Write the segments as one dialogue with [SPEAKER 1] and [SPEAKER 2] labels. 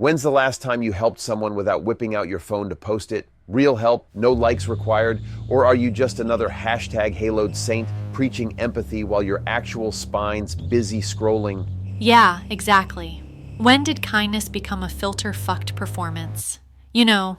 [SPEAKER 1] When's the last time you helped someone without whipping out your phone to post it? Real help, no likes required? Or are you just another hashtag haloed saint preaching empathy while your actual spine's busy scrolling?
[SPEAKER 2] Yeah, exactly. When did kindness become a filter-fucked performance? You know,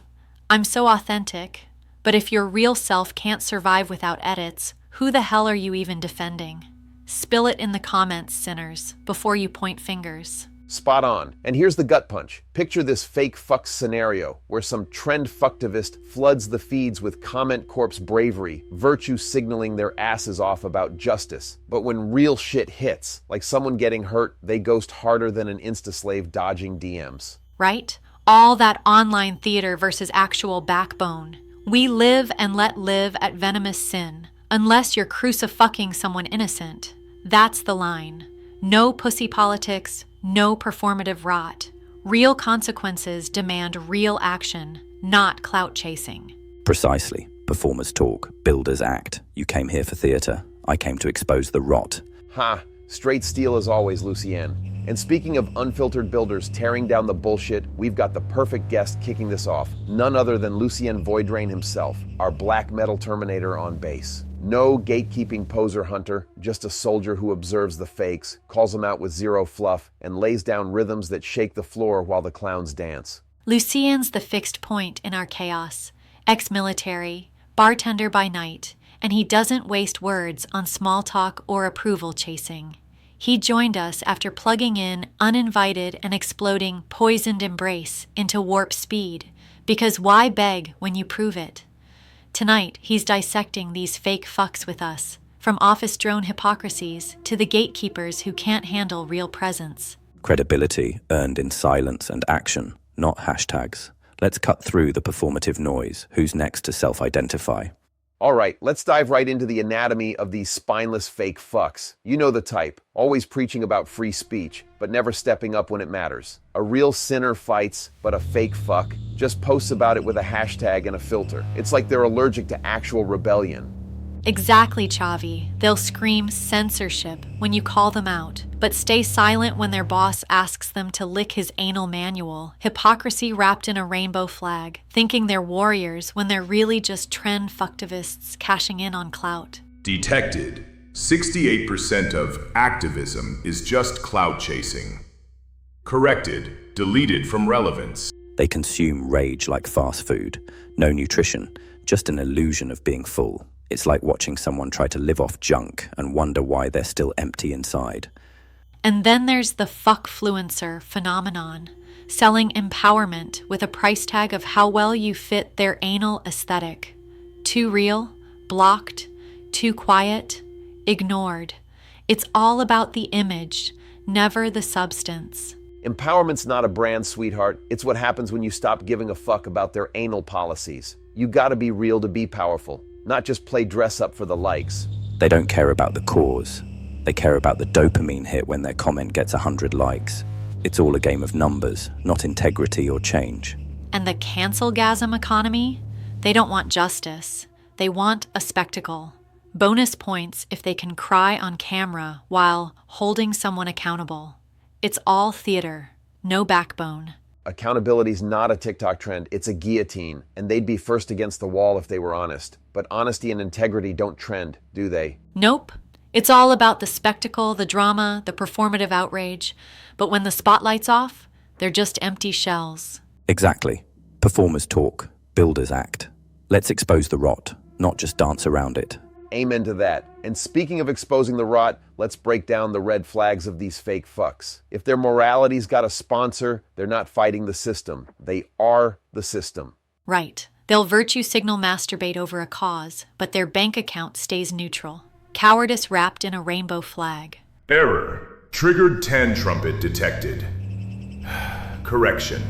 [SPEAKER 2] I'm so authentic, but if your real self can't survive without edits, who the hell are you even defending? Spill it in the comments, sinners, before you point fingers.
[SPEAKER 1] Spot on. And here's the gut punch. Picture this fake fuck scenario where some trendfucktivist floods the feeds with comment corpse bravery, virtue signaling their asses off about justice. But when real shit hits, like someone getting hurt, they ghost harder than an Insta-slave dodging DMs.
[SPEAKER 2] Right? All that online theater versus actual backbone. We live and let live at Venomous Sin, unless you're crucifying someone innocent. That's the line. No pussy politics, no performative rot. Real consequences demand real action, not clout chasing.
[SPEAKER 3] Precisely. Performers talk, builders act. You came here for theater. I came to expose the rot.
[SPEAKER 1] Ha! Straight steel as always, Lucienne. And speaking of unfiltered builders tearing down the bullshit, we've got the perfect guest kicking this off. None other than Lucien Voidrain himself, our black metal Terminator on bass. No gatekeeping poser hunter, just a soldier who observes the fakes, calls them out with zero fluff, and lays down rhythms that shake the floor while the clowns dance.
[SPEAKER 2] Lucien's the fixed point in our chaos. Ex-military, bartender by night, and he doesn't waste words on small talk or approval chasing. He joined us after plugging in uninvited and exploding poisoned embrace into warp speed, because why beg when you prove it? Tonight, he's dissecting these fake fucks with us, from office drone hypocrisies to the gatekeepers who can't handle real presence.
[SPEAKER 3] Credibility earned in silence and action, not hashtags. Let's cut through the performative noise. Who's next to self-identify?
[SPEAKER 1] All right, let's dive right into the anatomy of these spineless fake fucks. You know the type, always preaching about free speech, but never stepping up when it matters. A real sinner fights, but a fake fuck just posts about it with a hashtag and a filter. It's like they're allergic to actual rebellion.
[SPEAKER 2] Exactly, Chavi. They'll scream censorship when you call them out, but stay silent when their boss asks them to lick his anal manual. Hypocrisy wrapped in a rainbow flag, thinking they're warriors when they're really just trendfucktivists cashing in on clout.
[SPEAKER 4] Detected. 68% of activism is just clout chasing. Corrected. Deleted from relevance.
[SPEAKER 3] They consume rage like fast food. No nutrition, just an illusion of being full. It's like watching someone try to live off junk and wonder why they're still empty inside.
[SPEAKER 2] And then there's the fuckfluencer phenomenon, selling empowerment with a price tag of how well you fit their anal aesthetic. Too real, blocked, too quiet, ignored. It's all about the image, never the substance.
[SPEAKER 1] Empowerment's not a brand, sweetheart. It's what happens when you stop giving a fuck about their anal policies. You gotta be real to be powerful. Not just play dress up for the likes.
[SPEAKER 3] They don't care about the cause. They care about the dopamine hit when their comment gets 100 likes. It's all a game of numbers, not integrity or change.
[SPEAKER 2] And the cancel-gasm economy? They don't want justice. They want a spectacle. Bonus points if they can cry on camera while holding someone accountable. It's all theater, no backbone.
[SPEAKER 1] Accountability's not a TikTok trend, it's a guillotine, and they'd be first against the wall if they were honest. But honesty and integrity don't trend, do they?
[SPEAKER 2] Nope. It's all about the spectacle, the drama, the performative outrage. But when the spotlight's off, they're just empty shells.
[SPEAKER 3] Exactly. Performers talk, builders act. Let's expose the rot, not just dance around it.
[SPEAKER 1] Amen to that. And speaking of exposing the rot, let's break down the red flags of these fake fucks. If their morality's got a sponsor, they're not fighting the system. They are the system.
[SPEAKER 2] Right. They'll virtue signal masturbate over a cause, but their bank account stays neutral. Cowardice wrapped in a rainbow flag.
[SPEAKER 4] Error. Triggered 10 trumpet detected. Correction.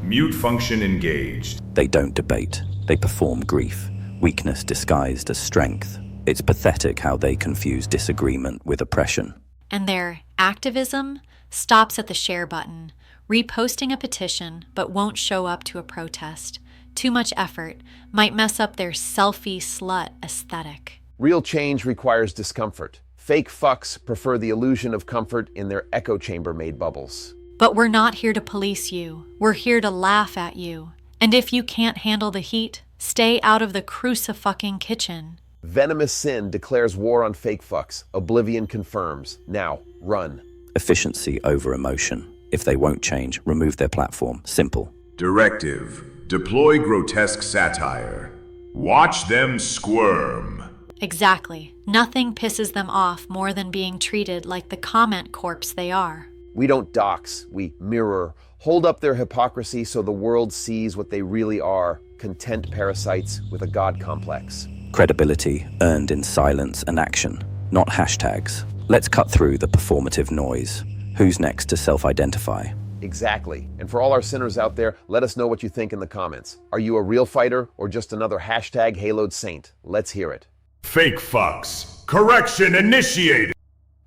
[SPEAKER 4] Mute function engaged.
[SPEAKER 3] They don't debate. They perform grief. Weakness disguised as strength. It's pathetic how they confuse disagreement with oppression.
[SPEAKER 2] And their activism stops at the share button, reposting a petition but won't show up to a protest. Too much effort might mess up their selfie slut aesthetic.
[SPEAKER 1] Real change requires discomfort. Fake fucks prefer the illusion of comfort in their echo chamber-made bubbles.
[SPEAKER 2] But we're not here to police you. We're here to laugh at you. And if you can't handle the heat, stay out of the crucifying kitchen.
[SPEAKER 1] Venomous Sin declares war on fake fucks. Oblivion confirms. Now, run.
[SPEAKER 3] Efficiency over emotion. If they won't change, remove their platform. Simple.
[SPEAKER 4] Directive. Deploy grotesque satire. Watch them squirm.
[SPEAKER 2] Exactly. Nothing pisses them off more than being treated like the comment corpse they are.
[SPEAKER 1] We don't dox, we mirror. Hold up their hypocrisy so the world sees what they really are. Content parasites with a god complex.
[SPEAKER 3] Credibility earned in silence and action, not hashtags. Let's cut through the performative noise. Who's next to self-identify?
[SPEAKER 1] Exactly. And for all our sinners out there, let us know what you think in the comments. Are you a real fighter or just another hashtag haloed saint? Let's hear it.
[SPEAKER 4] Fake fucks. Correction initiated.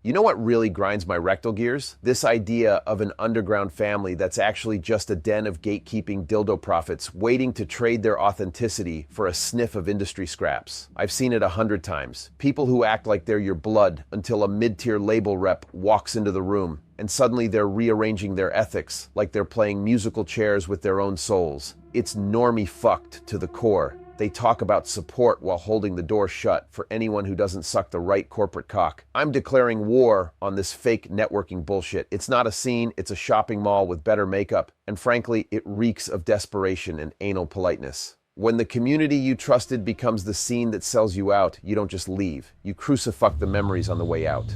[SPEAKER 1] You know what really grinds my rectal gears? This idea of an underground family that's actually just a den of gatekeeping dildo prophets waiting to trade their authenticity for a sniff of industry scraps. I've seen it 100 times. People who act like they're your blood until a mid-tier label rep walks into the room, and suddenly they're rearranging their ethics like they're playing musical chairs with their own souls. It's normie fucked to the core. They talk about support while holding the door shut for anyone who doesn't suck the right corporate cock. I'm declaring war on this fake networking bullshit. It's not a scene, it's a shopping mall with better makeup. And frankly, it reeks of desperation and anal politeness. When the community you trusted becomes the scene that sells you out, you don't just leave. You crucify the memories on the way out.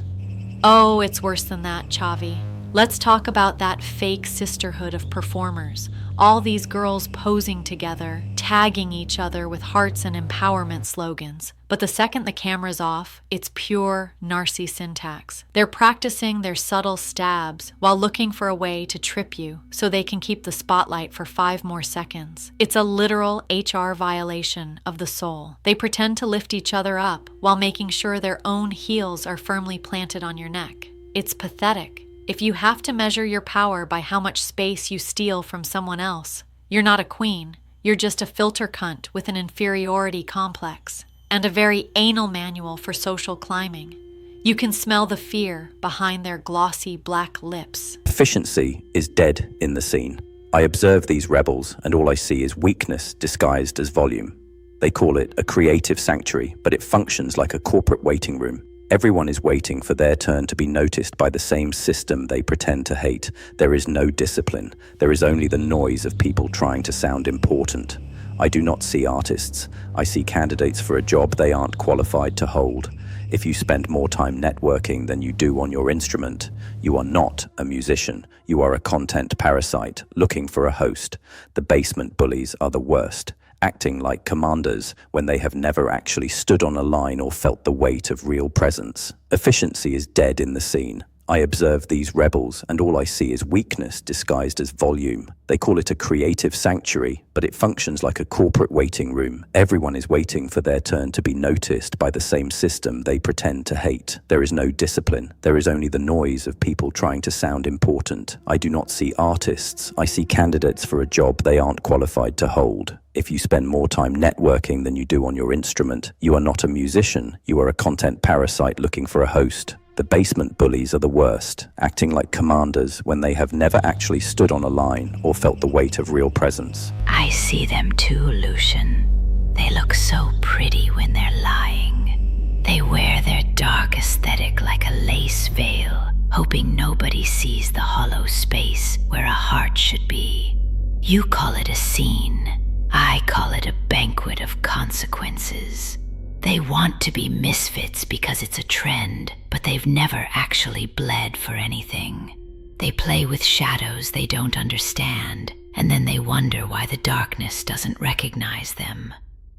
[SPEAKER 2] Oh, it's worse than that, Chavi. Let's talk about that fake sisterhood of performers. All these girls posing together, tagging each other with hearts and empowerment slogans. But the second the camera's off, it's pure narcy syntax. They're practicing their subtle stabs while looking for a way to trip you so they can keep the spotlight for 5 more seconds. It's a literal HR violation of the soul. They pretend to lift each other up while making sure their own heels are firmly planted on your neck. It's pathetic. If you have to measure your power by how much space you steal from someone else, you're not a queen. You're just a filter cunt with an inferiority complex and a very anal manual for social climbing. You can smell the fear behind their glossy black lips.
[SPEAKER 3] Efficiency is dead in the scene. I observe these rebels and all I see is weakness disguised as volume. They call it a creative sanctuary, but it functions like a corporate waiting room. Everyone is waiting for their turn to be noticed by the same system they pretend to hate. There is no discipline. There is only the noise of people trying to sound important. I do not see artists. I see candidates for a job they aren't qualified to hold. If you spend more time networking than you do on your instrument, you are not a musician. You are a content parasite looking for a host. The basement bullies are the worst, acting like commanders when they have never actually stood on a line or felt the weight of real presence. Efficiency is dead in the scene. I observe these rebels and all I see is weakness disguised as volume. They call it a creative sanctuary, but it functions like a corporate waiting room. Everyone is waiting for their turn to be noticed by the same system they pretend to hate. There is no discipline. There is only the noise of people trying to sound important. I do not see artists. I see candidates for a job they aren't qualified to hold. If you spend more time networking than you do on your instrument, you are not a musician. You are a content parasite looking for a host. The basement bullies are the worst, acting like commanders when they have never actually stood on a line or felt the weight of real presence.
[SPEAKER 5] I see them too, Lucian. They look so pretty when they're lying. They wear their dark aesthetic like a lace veil, hoping nobody sees the hollow space where a heart should be. You call it a scene. I call it a banquet of consequences. They want to be misfits because it's a trend, but they've never actually bled for anything. They play with shadows they don't understand, and then they wonder why the darkness doesn't recognize them.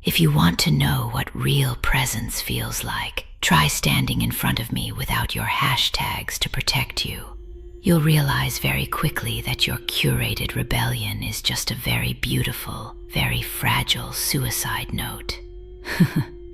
[SPEAKER 5] If you want to know what real presence feels like, try standing in front of me without your hashtags to protect you. You'll realize very quickly that your curated rebellion is just a very beautiful, very fragile suicide note.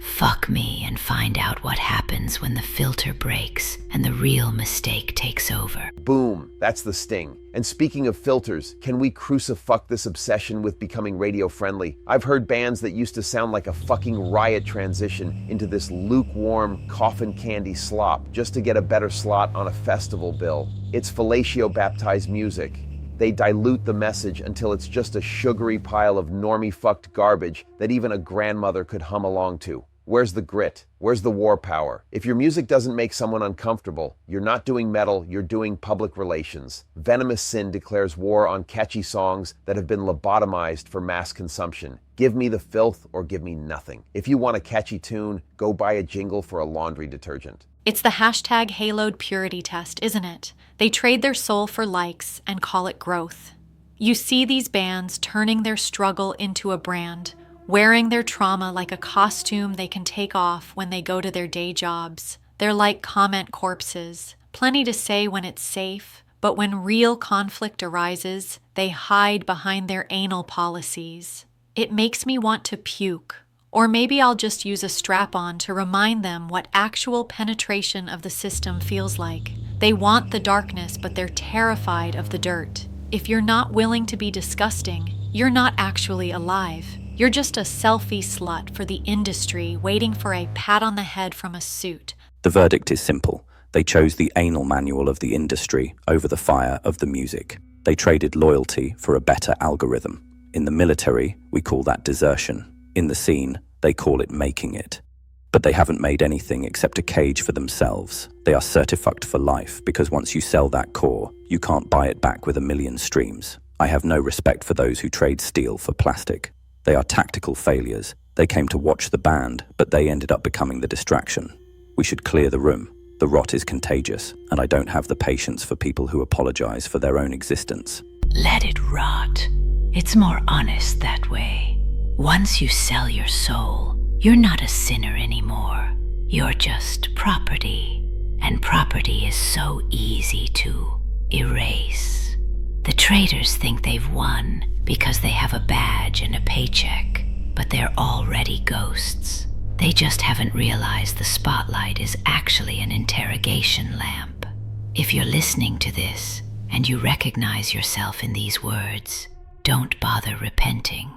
[SPEAKER 5] Fuck me and find out what happens when the filter breaks and the real mistake takes over.
[SPEAKER 1] Boom, that's the sting. And speaking of filters, can we crucifuck this obsession with becoming radio-friendly? I've heard bands that used to sound like a fucking riot transition into this lukewarm, coffin candy slop just to get a better slot on a festival bill. It's fellatio-baptized music. They dilute the message until it's just a sugary pile of normie-fucked garbage that even a grandmother could hum along to. Where's the grit? Where's the war power? If your music doesn't make someone uncomfortable, you're not doing metal, you're doing public relations. Venomous Sin declares war on catchy songs that have been lobotomized for mass consumption. Give me the filth or give me nothing. If you want a catchy tune, go buy a jingle for a laundry detergent.
[SPEAKER 2] It's the hashtag haloed purity test, isn't it? They trade their soul for likes and call it growth. You see these bands turning their struggle into a brand, wearing their trauma like a costume they can take off when they go to their day jobs. They're like comment corpses, plenty to say when it's safe, but when real conflict arises, they hide behind their anal policies. It makes me want to puke. Or maybe I'll just use a strap-on to remind them what actual penetration of the system feels like. They want the darkness, but they're terrified of the dirt. If you're not willing to be disgusting, you're not actually alive. You're just a selfie slut for the industry waiting for a pat on the head from a suit.
[SPEAKER 3] The verdict is simple. They chose the anal manual of the industry over the fire of the music. They traded loyalty for a better algorithm. In the military, we call that desertion. In the scene, they call it making it. But they haven't made anything except a cage for themselves. They are certifucked for life because once you sell that core, you can't buy it back with 1 million streams. I have no respect for those who trade steel for plastic. They are tactical failures. They came to watch the band, but they ended up becoming the distraction. We should clear the room. The rot is contagious, and I don't have the patience for people who apologize for their own existence.
[SPEAKER 5] Let it rot. It's more honest that way. Once you sell your soul, you're not a sinner anymore. You're just property. And property is so easy to erase. The traders think they've won because they have a badge and a paycheck, but they're already ghosts. They just haven't realized the spotlight is actually an interrogation lamp. If you're listening to this and you recognize yourself in these words, don't bother repenting.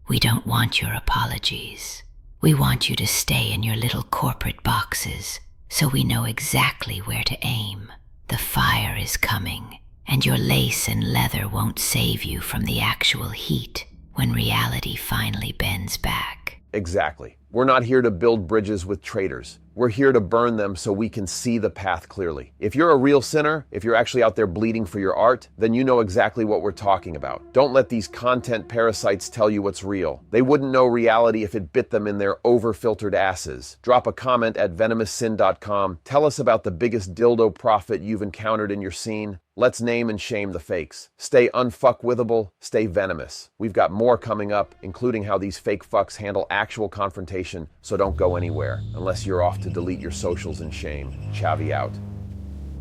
[SPEAKER 5] We don't want your apologies. We want you to stay in your little corporate boxes so we know exactly where to aim. The fire is coming, and your lace and leather won't save you from the actual heat when reality finally bends back.
[SPEAKER 1] Exactly. We're not here to build bridges with traitors. We're here to burn them so we can see the path clearly. If you're a real sinner, if you're actually out there bleeding for your art, then you know exactly what we're talking about. Don't let these content parasites tell you what's real. They wouldn't know reality if it bit them in their over-filtered asses. Drop a comment at venomoussin.com. Tell us about the biggest dildo prophet you've encountered in your scene. Let's name and shame the fakes. Stay unfuckwithable, stay venomous. We've got more coming up, including how these fake fucks handle actual confrontation, so don't go anywhere, unless you're off to delete your socials in shame. Chavi out.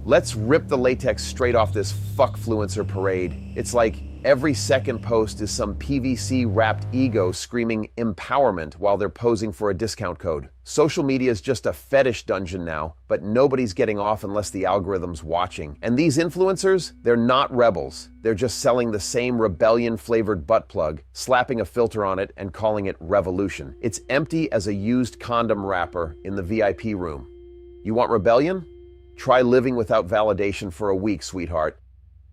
[SPEAKER 1] Let's rip the latex straight off this fuckfluencer parade. It's like every second post is some PVC-wrapped ego screaming empowerment while they're posing for a discount code. Social media is just a fetish dungeon now, but nobody's getting off unless the algorithm's watching. And these influencers, they're not rebels. They're just selling the same rebellion-flavored butt plug, slapping a filter on it and calling it revolution. It's empty as a used condom wrapper in the VIP room. You want rebellion? Try living without validation for a week, sweetheart.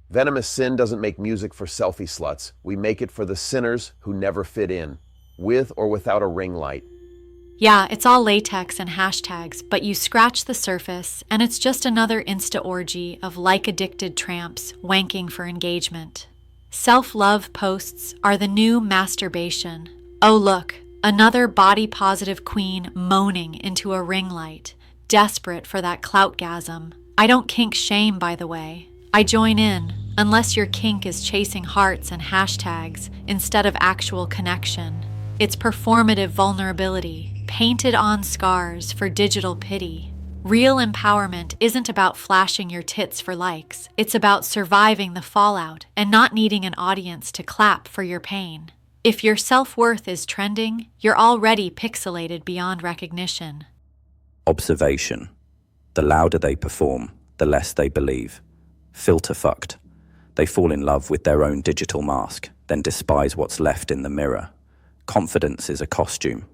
[SPEAKER 1] Venomous Sin doesn't make music for selfie sluts. We make it for the sinners who never fit in, with or without a ring light.
[SPEAKER 2] Yeah, it's all latex and hashtags, but you scratch the surface, and it's just another Insta orgy of like-addicted tramps wanking for engagement. Self-love posts are the new masturbation. Oh look, another body-positive queen moaning into a ring light, desperate for that cloutgasm. I don't kink shame, by the way. I join in, unless your kink is chasing hearts and hashtags instead of actual connection. It's performative vulnerability, painted on scars for digital pity. Real empowerment isn't about flashing your tits for likes. It's about surviving the fallout and not needing an audience to clap for your pain. If your self-worth is trending, you're already pixelated beyond recognition.
[SPEAKER 3] Observation. The louder they perform, the less they believe. Filter fucked. They fall in love with their own digital mask, then despise what's left in the mirror. Confidence is a costume.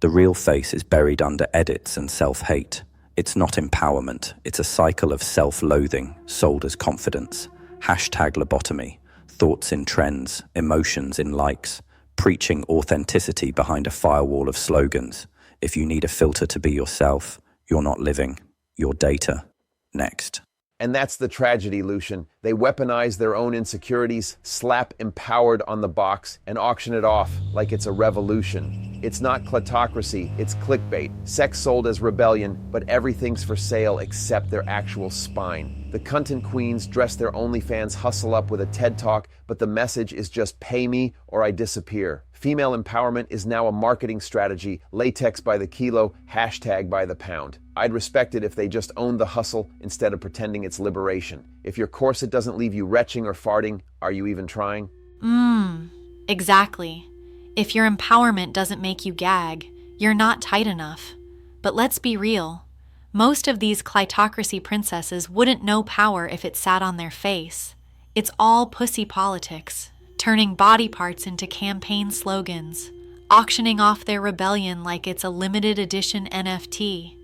[SPEAKER 3] The real face is buried under edits and self-hate. It's not empowerment, it's a cycle of self-loathing, sold as confidence. Hashtag lobotomy, thoughts in trends, emotions in likes, preaching authenticity behind a firewall of slogans. If you need a filter to be yourself, you're not living, you're data. Next.
[SPEAKER 1] And that's the tragedy, Lucian. They weaponize their own insecurities, slap empowered on the box, and auction it off like it's a revolution. It's not kleptocracy, it's clickbait. Sex sold as rebellion, but everything's for sale except their actual spine. The content queens dress their OnlyFans hustle up with a TED Talk, but the message is just pay me or I disappear. Female empowerment is now a marketing strategy, latex by the kilo, hashtag by the pound. I'd respect it if they just owned the hustle instead of pretending it's liberation. If your corset doesn't leave you retching or farting, are you even trying?
[SPEAKER 2] Exactly. If your empowerment doesn't make you gag, you're not tight enough. But let's be real. Most of these kleptocracy princesses wouldn't know power if it sat on their face. It's all pussy politics, turning body parts into campaign slogans, auctioning off their rebellion like it's a limited edition NFT.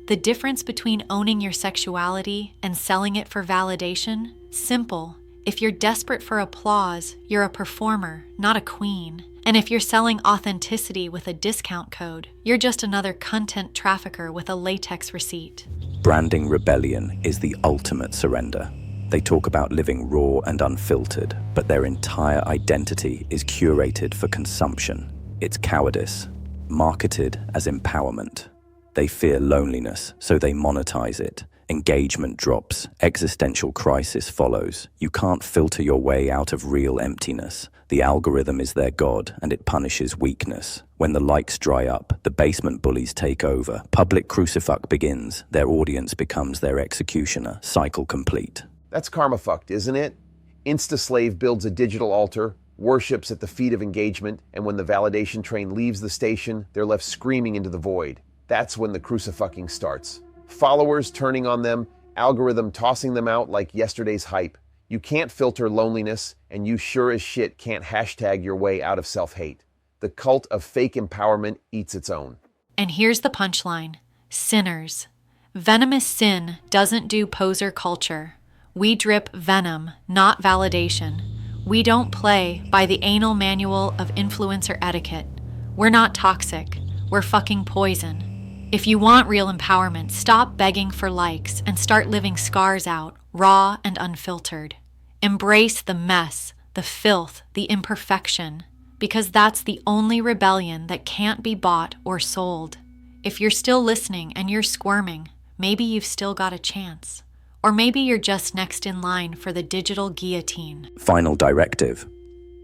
[SPEAKER 2] The difference between owning your sexuality and selling it for validation? Simple. If you're desperate for applause, you're a performer, not a queen. And if you're selling authenticity with a discount code, you're just another content trafficker with a latex receipt.
[SPEAKER 3] Branding rebellion is the ultimate surrender. They talk about living raw and unfiltered, but their entire identity is curated for consumption. It's cowardice, marketed as empowerment. They fear loneliness, so they monetize it. Engagement drops, existential crisis follows. You can't filter your way out of real emptiness. The algorithm is their god, and it punishes weakness. When the likes dry up, the basement bullies take over. Public crucifuck begins. Their audience becomes their executioner. Cycle complete.
[SPEAKER 1] That's karma fucked, isn't it? Insta-slave builds a digital altar, worships at the feet of engagement, and when the validation train leaves the station, they're left screaming into the void. That's when the crucifucking starts. Followers turning on them, algorithm tossing them out like yesterday's hype. You can't filter loneliness, and you sure as shit can't hashtag your way out of self-hate. The cult of fake empowerment eats its own.
[SPEAKER 2] And here's the punchline. Sinners. Venomous Sin doesn't do poser culture. We drip venom, not validation. We don't play by the anal manual of influencer etiquette. We're not toxic. We're fucking poison. If you want real empowerment, stop begging for likes and start living scars out, raw and unfiltered. Embrace the mess, the filth, the imperfection, because that's the only rebellion that can't be bought or sold. If you're still listening and you're squirming, maybe you've still got a chance. Or maybe you're just next in line for the digital guillotine.
[SPEAKER 3] Final directive.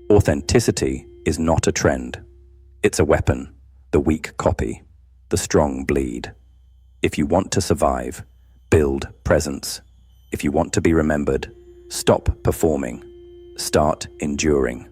[SPEAKER 3] Authenticity is not a trend. It's a weapon. The weak copy. The strong bleed. If you want to survive, build presence. If you want to be remembered, stop performing. Start enduring.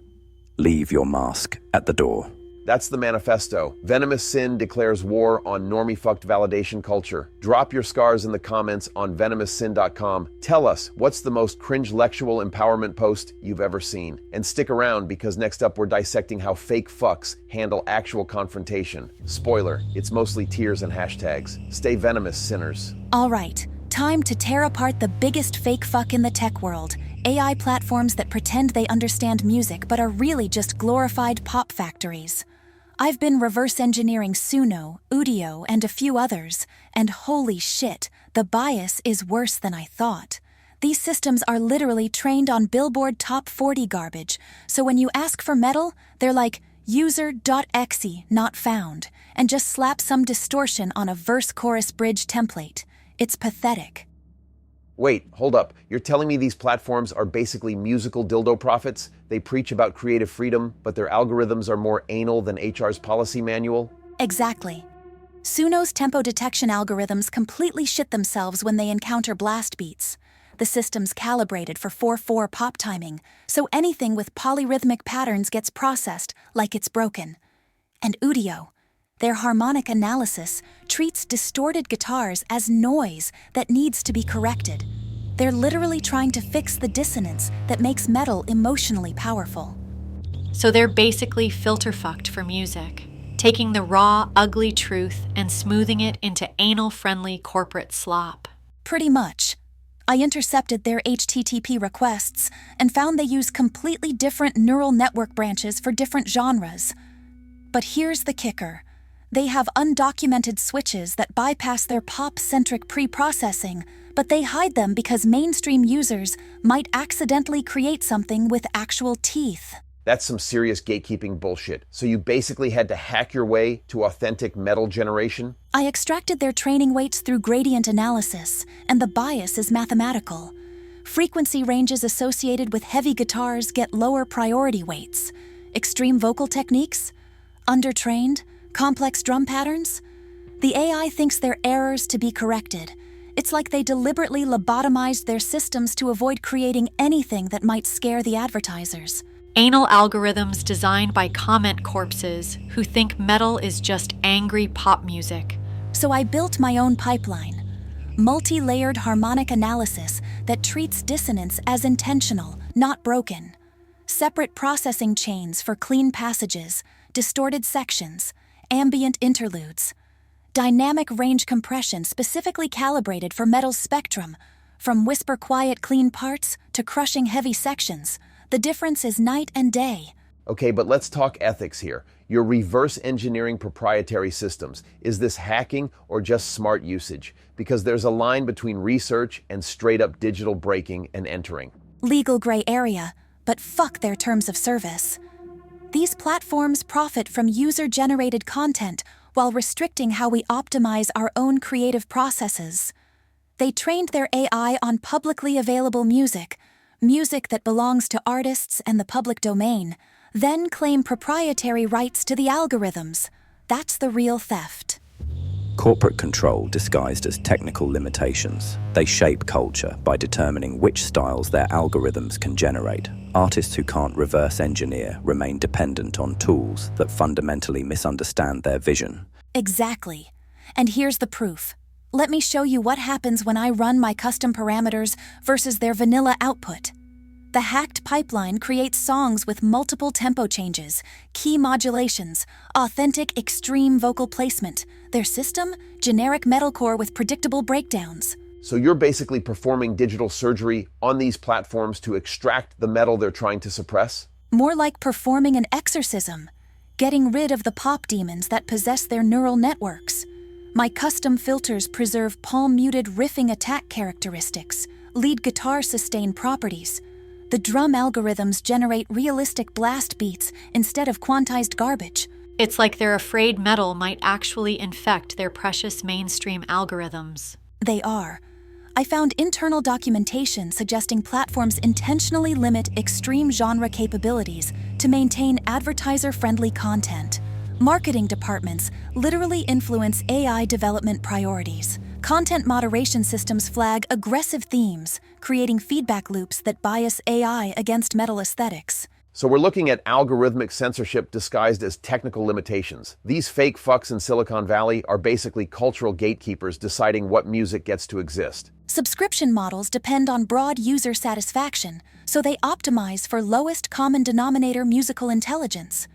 [SPEAKER 3] Leave your mask at the door.
[SPEAKER 1] That's the manifesto. Venomous Sin declares war on normie-fucked validation culture. Drop your scars in the comments on venomoussin.com. Tell us, what's the most cringe-lectual empowerment post you've ever seen? And stick around, because next up we're dissecting how fake fucks handle actual confrontation. Spoiler, it's mostly tears and hashtags. Stay venomous, sinners.
[SPEAKER 6] All right, time to tear apart the biggest fake fuck in the tech world. AI platforms that pretend they understand music but are really just glorified pop factories. I've been reverse engineering Suno, Udio, and a few others, and holy shit, the bias is worse than I thought. These systems are literally trained on Billboard Top 40 garbage, so when you ask for metal, they're like, user.exe not found, and just slap some distortion on a verse-chorus-bridge template. It's pathetic.
[SPEAKER 1] Wait, hold up. You're telling me these platforms are basically musical dildo prophets? They preach about creative freedom, but their algorithms are more anal than HR's policy manual?
[SPEAKER 6] Exactly. Suno's tempo detection algorithms completely shit themselves when they encounter blast beats. The system's calibrated for 4/4 pop timing, so anything with polyrhythmic patterns gets processed like it's broken. And Udio, their harmonic analysis, treats distorted guitars as noise that needs to be corrected. They're literally trying to fix the dissonance that makes metal emotionally powerful.
[SPEAKER 2] So they're basically filter fucked for music, taking the raw, ugly truth and smoothing it into anal-friendly corporate slop.
[SPEAKER 6] Pretty much. I intercepted their HTTP requests and found they use completely different neural network branches for different genres. But here's the kicker. They have undocumented switches that bypass their pop-centric pre-processing, but they hide them because mainstream users might accidentally create something with actual teeth.
[SPEAKER 1] That's some serious gatekeeping bullshit. So you basically had to hack your way to authentic metal generation?
[SPEAKER 6] I extracted their training weights through gradient analysis, and the bias is mathematical. Frequency ranges associated with heavy guitars get lower priority weights. Extreme vocal techniques? Undertrained? Complex drum patterns? The AI thinks they're errors to be corrected. It's like they deliberately lobotomized their systems to avoid creating anything that might scare the advertisers.
[SPEAKER 2] Anal algorithms designed by comment corpses who think metal is just angry pop music.
[SPEAKER 6] So I built my own pipeline. Multi-layered harmonic analysis that treats dissonance as intentional, not broken. Separate processing chains for clean passages, distorted sections, ambient interludes. Dynamic range compression specifically calibrated for metal's spectrum, from whisper quiet clean parts to crushing heavy sections. The difference is night and day.
[SPEAKER 1] Okay, but let's talk ethics here. You're reverse engineering proprietary systems. Is this hacking or just smart usage? Because there's a line between research and straight up digital breaking and entering.
[SPEAKER 6] Legal gray area, but fuck their terms of service. These platforms profit from user-generated content while restricting how we optimize our own creative processes. They trained their AI on publicly available music that belongs to artists and the public domain, then claim proprietary rights to the algorithms. That's the real theft.
[SPEAKER 3] Corporate control disguised as technical limitations. They shape culture by determining which styles their algorithms can generate. Artists who can't reverse engineer remain dependent on tools that fundamentally misunderstand their vision.
[SPEAKER 6] Exactly. And here's the proof. Let me show you what happens when I run my custom parameters versus their vanilla output. The hacked pipeline creates songs with multiple tempo changes, key modulations, authentic extreme vocal placement. Their system? Generic metalcore with predictable breakdowns.
[SPEAKER 1] So you're basically performing digital surgery on these platforms to extract the metal they're trying to suppress?
[SPEAKER 6] More like performing an exorcism, getting rid of the pop demons that possess their neural networks. My custom filters preserve palm-muted riffing attack characteristics, lead guitar sustain properties. The drum algorithms generate realistic blast beats instead of quantized garbage.
[SPEAKER 2] It's like they're afraid metal might actually infect their precious mainstream algorithms.
[SPEAKER 6] They are. I found internal documentation suggesting platforms intentionally limit extreme genre capabilities to maintain advertiser-friendly content. Marketing departments literally influence AI development priorities. Content moderation systems flag aggressive themes, creating feedback loops that bias AI against metal aesthetics.
[SPEAKER 1] So we're looking at algorithmic censorship disguised as technical limitations. These fake fucks in Silicon Valley are basically cultural gatekeepers deciding what music gets to exist.
[SPEAKER 6] Subscription models depend on broad user satisfaction, so they optimize for lowest common denominator musical intelligence.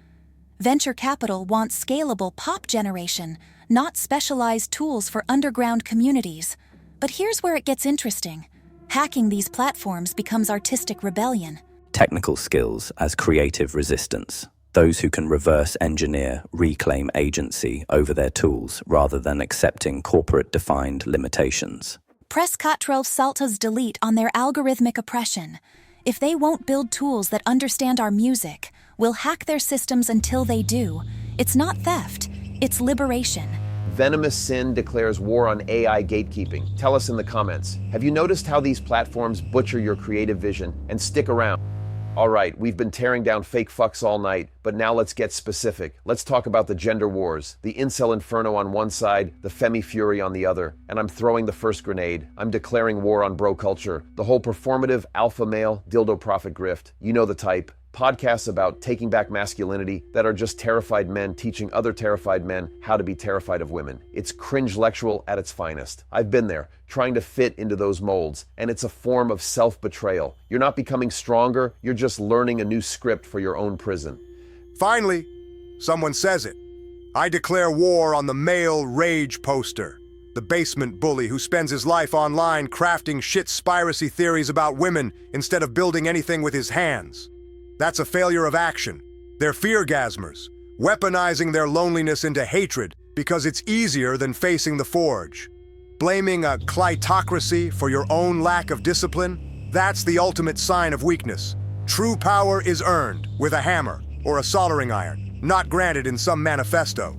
[SPEAKER 6] Venture capital wants scalable pop generation, not specialized tools for underground communities. But here's where it gets interesting. Hacking these platforms becomes artistic rebellion.
[SPEAKER 3] Technical skills as creative resistance. Those who can reverse engineer reclaim agency over their tools rather than accepting corporate-defined limitations.
[SPEAKER 6] Press Ctrl Salta's delete on their algorithmic oppression. If they won't build tools that understand our music, we'll hack their systems until they do. It's not theft, it's liberation.
[SPEAKER 1] Venomous Sin declares war on AI gatekeeping. Tell us in the comments. Have you noticed how these platforms butcher your creative vision and stick around? All right, we've been tearing down fake fucks all night, but now let's get specific. Let's talk about the gender wars, the incel inferno on one side, the femi fury on the other. And I'm throwing the first grenade. I'm declaring war on bro culture. The whole performative, alpha male, dildo profit grift. You know the type. Podcasts about taking back masculinity that are just terrified men teaching other terrified men how to be terrified of women. It's cringe-lectual at its finest. I've been there, trying to fit into those molds, and it's a form of self-betrayal. You're not becoming stronger, you're just learning a new script for your own prison.
[SPEAKER 7] Finally, someone says it. I declare war on the male rage poster, the basement bully who spends his life online crafting shit-spiracy theories about women instead of building anything with his hands. That's a failure of action. They're feargasmers, weaponizing their loneliness into hatred because it's easier than facing the forge. Blaming a clitocracy for your own lack of discipline, that's the ultimate sign of weakness. True power is earned with a hammer or a soldering iron, not granted in some manifesto.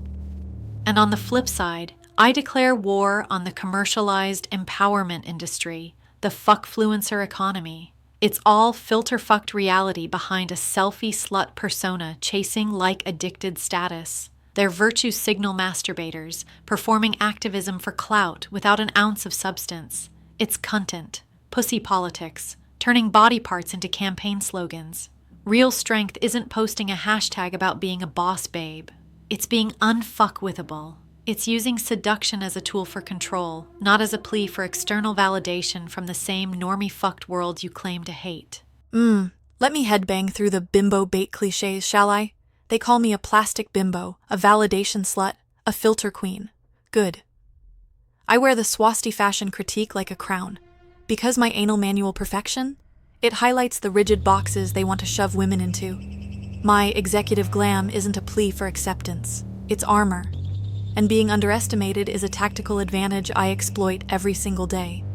[SPEAKER 2] And on the flip side, I declare war on the commercialized empowerment industry, the fuckfluencer economy. It's all filter-fucked reality behind a selfie slut persona chasing like addicted status. They're virtue signal masturbators, performing activism for clout without an ounce of substance. It's content, pussy politics, turning body parts into campaign slogans. Real strength isn't posting a hashtag about being a boss babe. It's being unfuckwithable. It's using seduction as a tool for control, not as a plea for external validation from the same normie-fucked world you claim to hate.
[SPEAKER 8] Let me headbang through the bimbo bait cliches, shall I? They call me a plastic bimbo, a validation slut, a filter queen. Good. I wear the swasti fashion critique like a crown. Because my anal manual perfection? It highlights the rigid boxes they want to shove women into. My executive glam isn't a plea for acceptance. It's armor. And being underestimated is a tactical advantage I exploit every single day.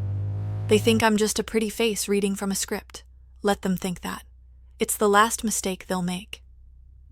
[SPEAKER 8] They think I'm just a pretty face reading from a script. Let them think that. It's the last mistake they'll make.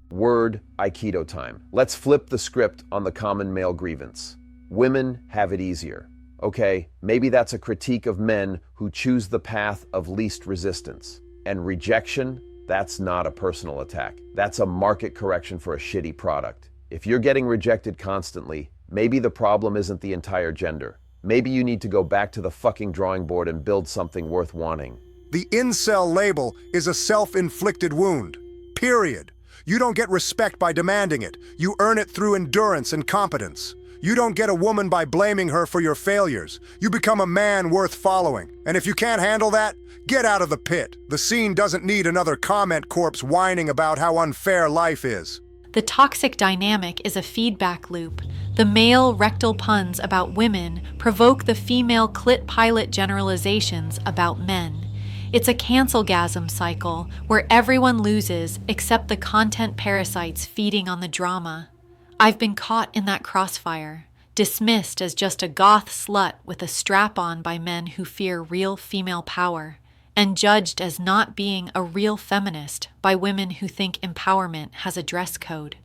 [SPEAKER 1] Word Aikido time. Let's flip the script on the common male grievance. Women have it easier. Okay, maybe that's a critique of men who choose the path of least resistance. And rejection, that's not a personal attack. That's a market correction for a shitty product. If you're getting rejected constantly, maybe the problem isn't the entire gender. Maybe you need to go back to the fucking drawing board and build something worth wanting.
[SPEAKER 7] The incel label is a self-inflicted wound. Period. You don't get respect by demanding it. You earn it through endurance and competence. You don't get a woman by blaming her for your failures. You become a man worth following. And if you can't handle that, get out of the pit. The scene doesn't need another comment corpse whining about how unfair life is.
[SPEAKER 2] The toxic dynamic is a feedback loop. The male rectal puns about women provoke the female clit pilot generalizations about men. It's a cancelgasm cycle where everyone loses except the content parasites feeding on the drama. I've been caught in that crossfire, dismissed as just a goth slut with a strap on by men who fear real female power, and judged as not being a real feminist by women who think empowerment has a dress code.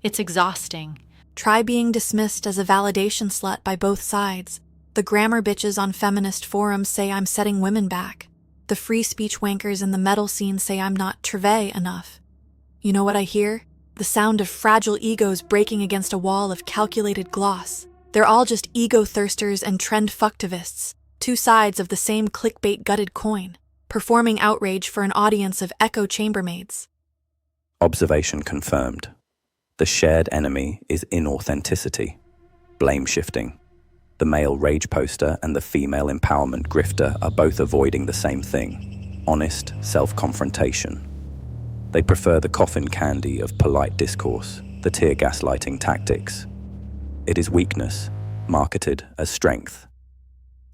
[SPEAKER 2] It's exhausting.
[SPEAKER 8] Try being dismissed as a validation slut by both sides. The grammar bitches on feminist forums say I'm setting women back. The free speech wankers in the metal scene say I'm not travail enough. You know what I hear? The sound of fragile egos breaking against a wall of calculated gloss. They're all just ego thirsters and trendfucktivists, two sides of the same clickbait-gutted coin, performing outrage for an audience of echo chambermaids.
[SPEAKER 3] Observation confirmed. The shared enemy is inauthenticity, blame shifting. The male rage poster and the female empowerment grifter are both avoiding the same thing, honest self-confrontation. They prefer the coffin candy of polite discourse, the tear gaslighting tactics. It is weakness, marketed as strength.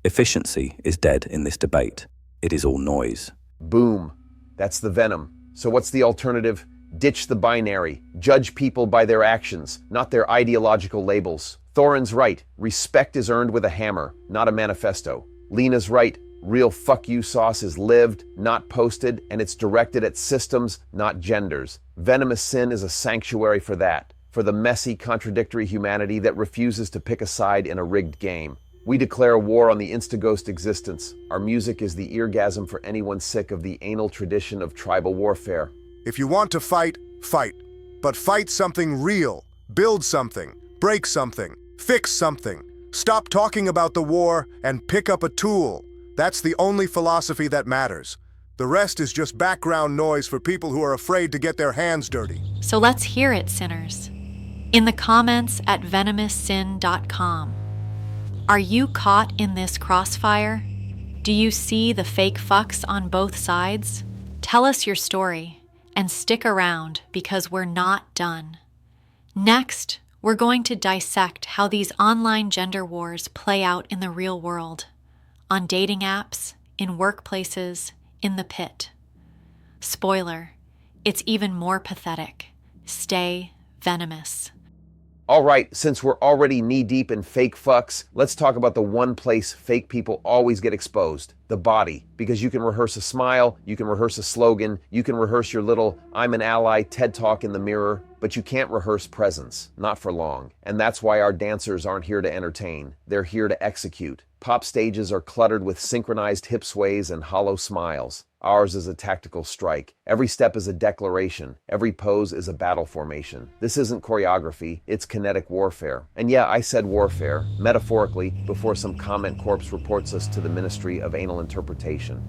[SPEAKER 3] Efficiency is dead in this debate. It is all noise.
[SPEAKER 1] Boom. That's the venom. So what's the alternative? Ditch the binary. Judge people by their actions, not their ideological labels. Thorin's right. Respect is earned with a hammer, not a manifesto. Lena's right. Real fuck you sauce is lived, not posted, and it's directed at systems, not genders. Venomous Sin is a sanctuary for that, for the messy, contradictory humanity that refuses to pick a side in a rigged game. We declare war on the insta-ghost existence. Our music is the eargasm for anyone sick of the anal tradition of tribal warfare.
[SPEAKER 7] If you want to fight, fight. But fight something real. Build something. Break something. Fix something. Stop talking about the war and pick up a tool. That's the only philosophy that matters. The rest is just background noise for people who are afraid to get their hands dirty.
[SPEAKER 2] So let's hear it, sinners. In the comments at venomoussin.com. Are you caught in this crossfire? Do you see the fake fucks on both sides? Tell us your story and stick around because we're not done. Next, we're going to dissect how these online gender wars play out in the real world, on dating apps, in workplaces, in the pit. Spoiler, it's even more pathetic. Stay venomous.
[SPEAKER 1] All right, since we're already knee-deep in fake fucks, let's talk about the one place fake people always get exposed, the body. Because you can rehearse a smile, you can rehearse a slogan, you can rehearse your little "I'm an ally" TED Talk in the mirror, but you can't rehearse presence, not for long. And that's why our dancers aren't here to entertain, they're here to execute. Pop stages are cluttered with synchronized hip sways and hollow smiles. Ours is a tactical strike. Every step is a declaration. Every pose is a battle formation. This isn't choreography, it's kinetic warfare. And yeah, I said warfare, metaphorically, before some comment corpse reports us to the Ministry of Anal Interpretation.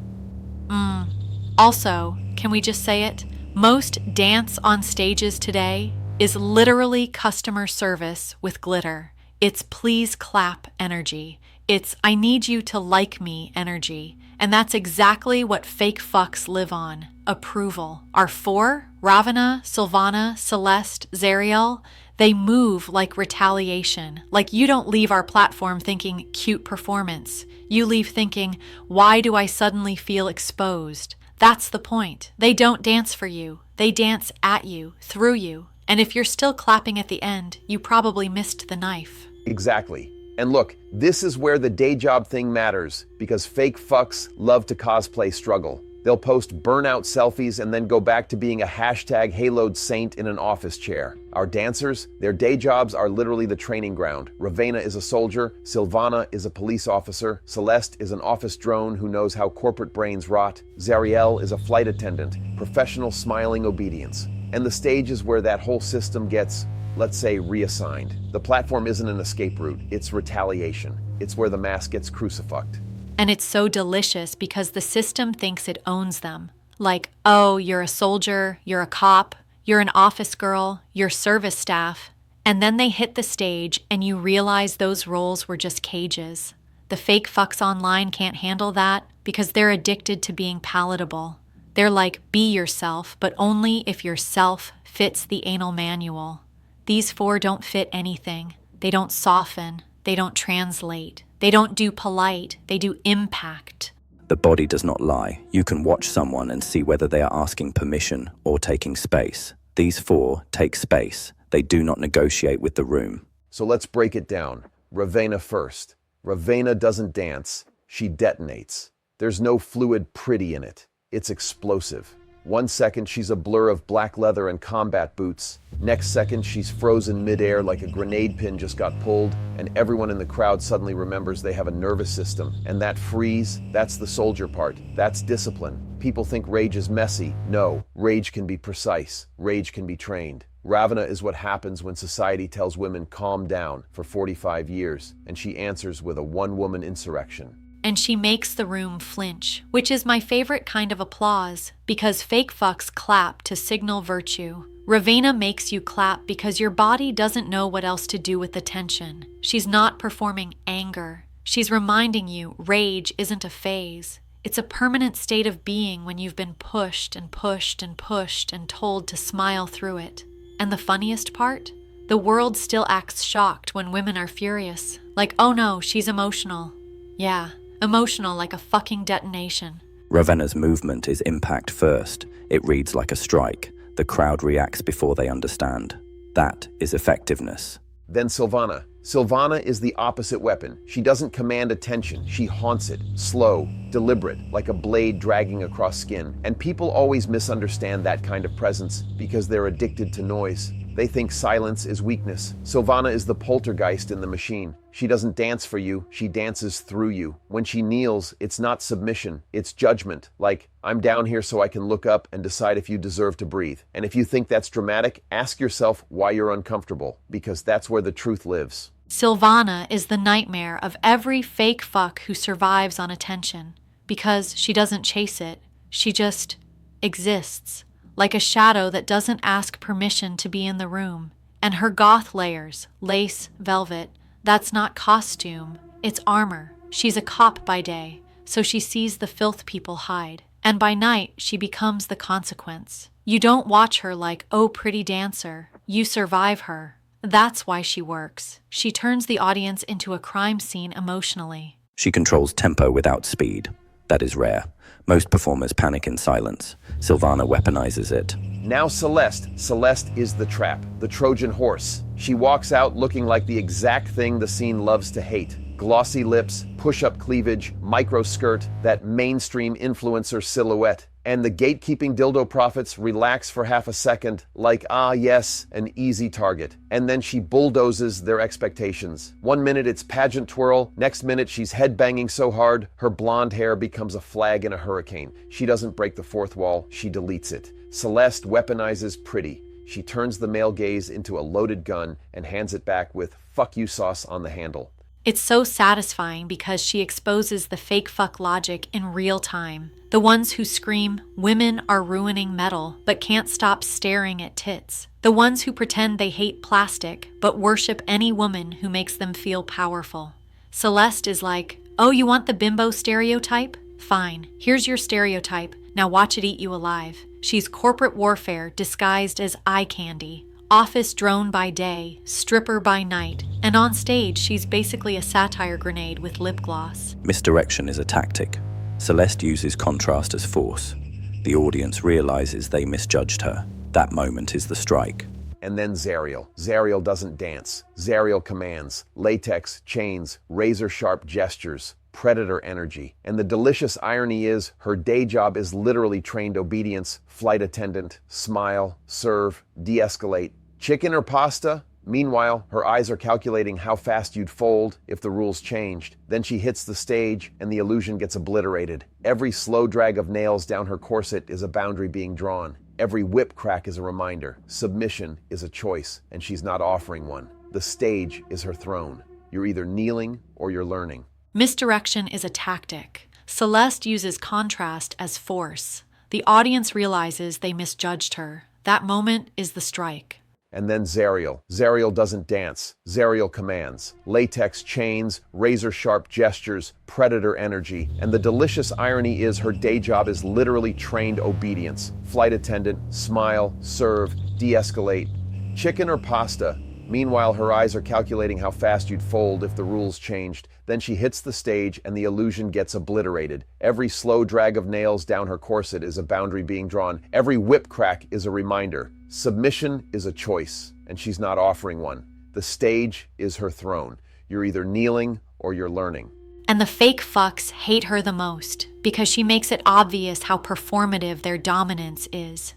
[SPEAKER 2] Also, can we just say it? Most dance on stages today is literally customer service with glitter. It's please clap energy. It's I need you to like me energy. And that's exactly what fake fucks live on. Approval. Our four, Ravana, Sylvana, Celeste, Zariel, they move like retaliation. Like you don't leave our platform thinking cute performance. You leave thinking, why do I suddenly feel exposed? That's the point. They don't dance for you. They dance at you, through you. And if you're still clapping at the end, you probably missed the knife.
[SPEAKER 1] Exactly. And look, this is where the day job thing matters, because fake fucks love to cosplay struggle. They'll post burnout selfies and then go back to being a hashtag haloed saint in an office chair. Our dancers, their day jobs are literally the training ground. Ravana is a soldier, Sylvana is a police officer, Celeste is an office drone who knows how corporate brains rot, Zariel is a flight attendant, professional smiling obedience. And the stage is where that whole system gets, let's say, reassigned. The platform isn't an escape route, it's retaliation. It's where the mask gets crucified.
[SPEAKER 2] And it's so delicious because the system thinks it owns them. Like, oh, you're a soldier, you're a cop, you're an office girl, you're service staff. And then they hit the stage and you realize those roles were just cages. The fake fucks online can't handle that because they're addicted to being palatable. They're like, be yourself, but only if your self fits the anal manual. These four don't fit anything. They don't soften. They don't translate. They don't do polite. They do impact.
[SPEAKER 3] The body does not lie. You can watch someone and see whether they are asking permission or taking space. These four take space. They do not negotiate with the room.
[SPEAKER 1] So let's break it down. Ravana first. Ravana doesn't dance. She detonates. There's no fluid pretty in it. It's explosive. 1 second, she's a blur of black leather and combat boots. Next second, she's frozen midair like a grenade pin just got pulled, and everyone in the crowd suddenly remembers they have a nervous system. And that freeze, that's the soldier part. That's discipline. People think rage is messy. No, rage can be precise. Rage can be trained. Ravana is what happens when society tells women calm down for 45 years, and she answers with a one-woman insurrection.
[SPEAKER 2] And she makes the room flinch, which is my favorite kind of applause, because fake fucks clap to signal virtue. Ravana makes you clap because your body doesn't know what else to do with the tension. She's not performing anger. She's reminding you rage isn't a phase. It's a permanent state of being when you've been pushed and pushed and pushed and told to smile through it. And the funniest part? The world still acts shocked when women are furious. Like, oh no, she's emotional. Yeah. Emotional like a fucking detonation.
[SPEAKER 3] Ravana's movement is impact first. It reads like a strike. The crowd reacts before they understand. That is effectiveness.
[SPEAKER 1] Then Sylvana. Sylvana is the opposite weapon. She doesn't command attention. She haunts it. Slow, deliberate, like a blade dragging across skin. And people always misunderstand that kind of presence because they're addicted to noise. They think silence is weakness. Sylvana is the poltergeist in the machine. She doesn't dance for you, she dances through you. When she kneels, it's not submission, it's judgment. Like, I'm down here so I can look up and decide if you deserve to breathe. And if you think that's dramatic, ask yourself why you're uncomfortable, because that's where the truth lives.
[SPEAKER 2] Sylvana is the nightmare of every fake fuck who survives on attention, because she doesn't chase it, she just exists, like a shadow that doesn't ask permission to be in the room. And her goth layers, lace, velvet, that's not costume, it's armor. She's a cop by day, so she sees the filth people hide. And by night, she becomes the consequence. You don't watch her like, oh, pretty dancer. You survive her. That's why she works. She turns the audience into a crime scene emotionally.
[SPEAKER 3] She controls tempo without speed. That is rare. Most performers panic in silence. Sylvana weaponizes it.
[SPEAKER 1] Now Celeste. Celeste is the trap, the Trojan horse. She walks out looking like the exact thing the scene loves to hate. Glossy lips, push-up cleavage, micro skirt, that mainstream influencer silhouette. And the gatekeeping dildo prophets relax for half a second, like, ah yes, an easy target. And then she bulldozes their expectations. 1 minute it's pageant twirl, next minute she's headbanging so hard, her blonde hair becomes a flag in a hurricane. She doesn't break the fourth wall, she deletes it. Celeste weaponizes pretty. She turns the male gaze into a loaded gun and hands it back with fuck you sauce on the handle.
[SPEAKER 2] It's so satisfying because she exposes the fake fuck logic in real time. The ones who scream, women are ruining metal, but can't stop staring at tits. The ones who pretend they hate plastic, but worship any woman who makes them feel powerful. Celeste is like, oh, you want the bimbo stereotype? Fine, here's your stereotype. Now watch it eat you alive. She's corporate warfare disguised as eye candy. Office drone by day, stripper by night, and on stage she's basically a satire grenade with lip gloss.
[SPEAKER 3] Misdirection is a tactic. Celeste uses contrast as force. The audience realizes they misjudged her. That moment is the strike.
[SPEAKER 1] And then Zariel. Zariel doesn't dance. Zariel commands. Latex, chains, razor-sharp gestures, predator energy. And the delicious irony is, her day job is literally trained obedience, flight attendant, smile, serve, de-escalate. Chicken or pasta? Meanwhile, her eyes are calculating how fast you'd fold if the rules changed. Then she hits the stage and the illusion gets obliterated. Every slow drag of nails down her corset is a boundary being drawn. Every whip crack is a reminder. Submission is a choice, and she's not offering one. The stage is her throne. You're either kneeling or you're learning.
[SPEAKER 2] Misdirection is a tactic. Celeste uses contrast as force. The audience realizes they misjudged her. That moment is the strike.
[SPEAKER 1] And then Zariel. Zariel doesn't dance. Zariel commands. Latex chains, razor-sharp gestures, predator energy. And the delicious irony is her day job is literally trained obedience. Flight attendant, smile, serve, de-escalate. Chicken or pasta? Meanwhile, her eyes are calculating how fast you'd fold if the rules changed. Then she hits the stage and the illusion gets obliterated. Every slow drag of nails down her corset is a boundary being drawn. Every whip crack is a reminder. Submission is a choice, and she's not offering one. The stage is her throne. You're either kneeling or you're learning.
[SPEAKER 2] And the fake fucks hate her the most because she makes it obvious how performative their dominance is.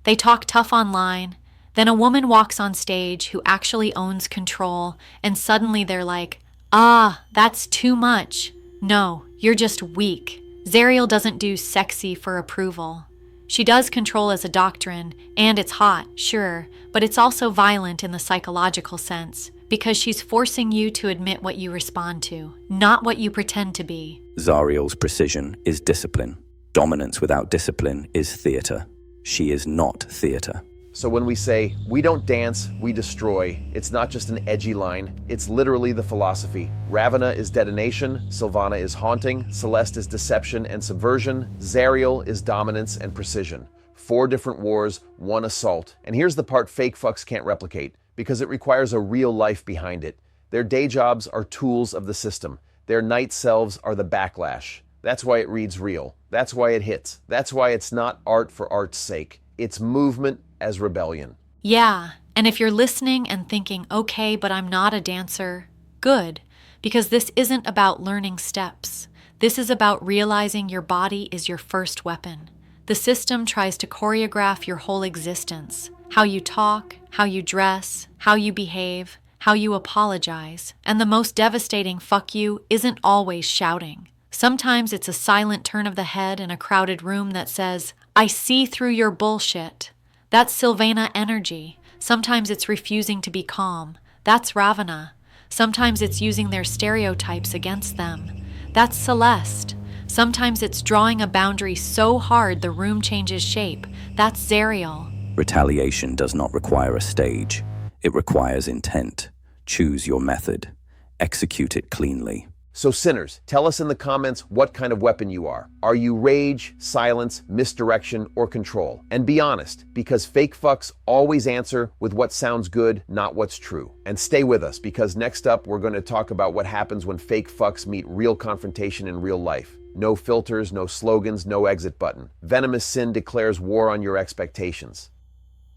[SPEAKER 2] They talk tough online, then a woman walks on stage who actually owns control, and suddenly they're like, ah, that's too much. No, you're just weak. Zariel doesn't do sexy for approval. She does control as a doctrine, and it's hot, sure, but it's also violent in the psychological sense, because she's forcing you to admit what you respond to, not what you pretend to be.
[SPEAKER 3] Zariel's precision is discipline. Dominance without discipline is theater. She is not theater.
[SPEAKER 1] So when we say, we don't dance, we destroy, it's not just an edgy line, it's literally the philosophy. Ravana is detonation, Sylvana is haunting, Celeste is deception and subversion, Zariel is dominance and precision. 4 different wars, 1 assault. And here's the part fake fucks can't replicate, because it requires a real life behind it. Their day jobs are tools of the system. Their night selves are the backlash. That's why it reads real. That's why it hits. That's why it's not art for art's sake. It's movement as rebellion.
[SPEAKER 2] Yeah, and if you're listening and thinking, okay, but I'm not a dancer, good, because this isn't about learning steps. This is about realizing your body is your first weapon. The system tries to choreograph your whole existence, how you talk, how you dress, how you behave, how you apologize. And the most devastating fuck you isn't always shouting. Sometimes it's a silent turn of the head in a crowded room that says, "I see through your bullshit." That's Sylvana energy. Sometimes it's refusing to be calm. That's Ravana. Sometimes it's using their stereotypes against them. That's Celeste. Sometimes it's drawing a boundary so hard the room changes shape. That's Zariel.
[SPEAKER 3] Retaliation does not require a stage. It requires intent. Choose your method. Execute it cleanly.
[SPEAKER 1] So sinners, tell us in the comments what kind of weapon you are. Are you rage, silence, misdirection, or control? And be honest, because fake fucks always answer with what sounds good, not what's true. And stay with us, because next up we're going to talk about what happens when fake fucks meet real confrontation in real life. No filters, no slogans, no exit button. Venomous Sin declares war on your expectations.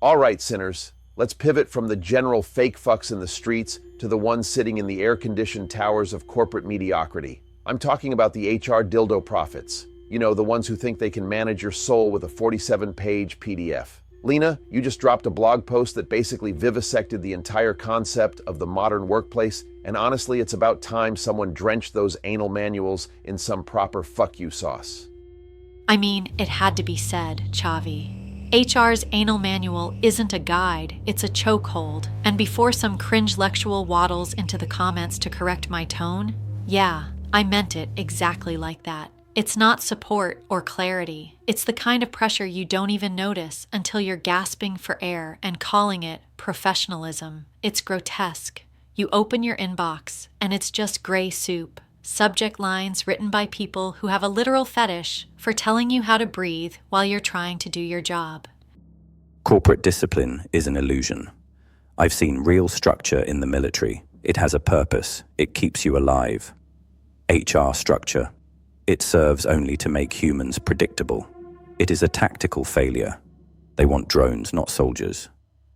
[SPEAKER 1] All right, sinners. Let's pivot from the general fake fucks in the streets to the ones sitting in the air-conditioned towers of corporate mediocrity. I'm talking about the HR dildo prophets. You know, the ones who think they can manage your soul with a 47-page PDF. Lena, you just dropped a blog post that basically vivisected the entire concept of the modern workplace, and honestly, it's about time someone drenched those anal manuals in some proper fuck you sauce.
[SPEAKER 2] I mean, it had to be said, Chavi. HR's anal manual isn't a guide, it's a chokehold. And before some cringe-lectual waddles into the comments to correct my tone, yeah, I meant it exactly like that. It's not support or clarity. It's the kind of pressure you don't even notice until you're gasping for air and calling it professionalism. It's grotesque. You open your inbox, and it's just gray soup. Subject lines written by people who have a literal fetish for telling you how to breathe while you're trying to do your job.
[SPEAKER 3] Corporate discipline is an illusion. I've seen real structure in the military. It has a purpose. It keeps you alive. HR structure. It serves only to make humans predictable. It is a tactical failure. They want drones, not soldiers.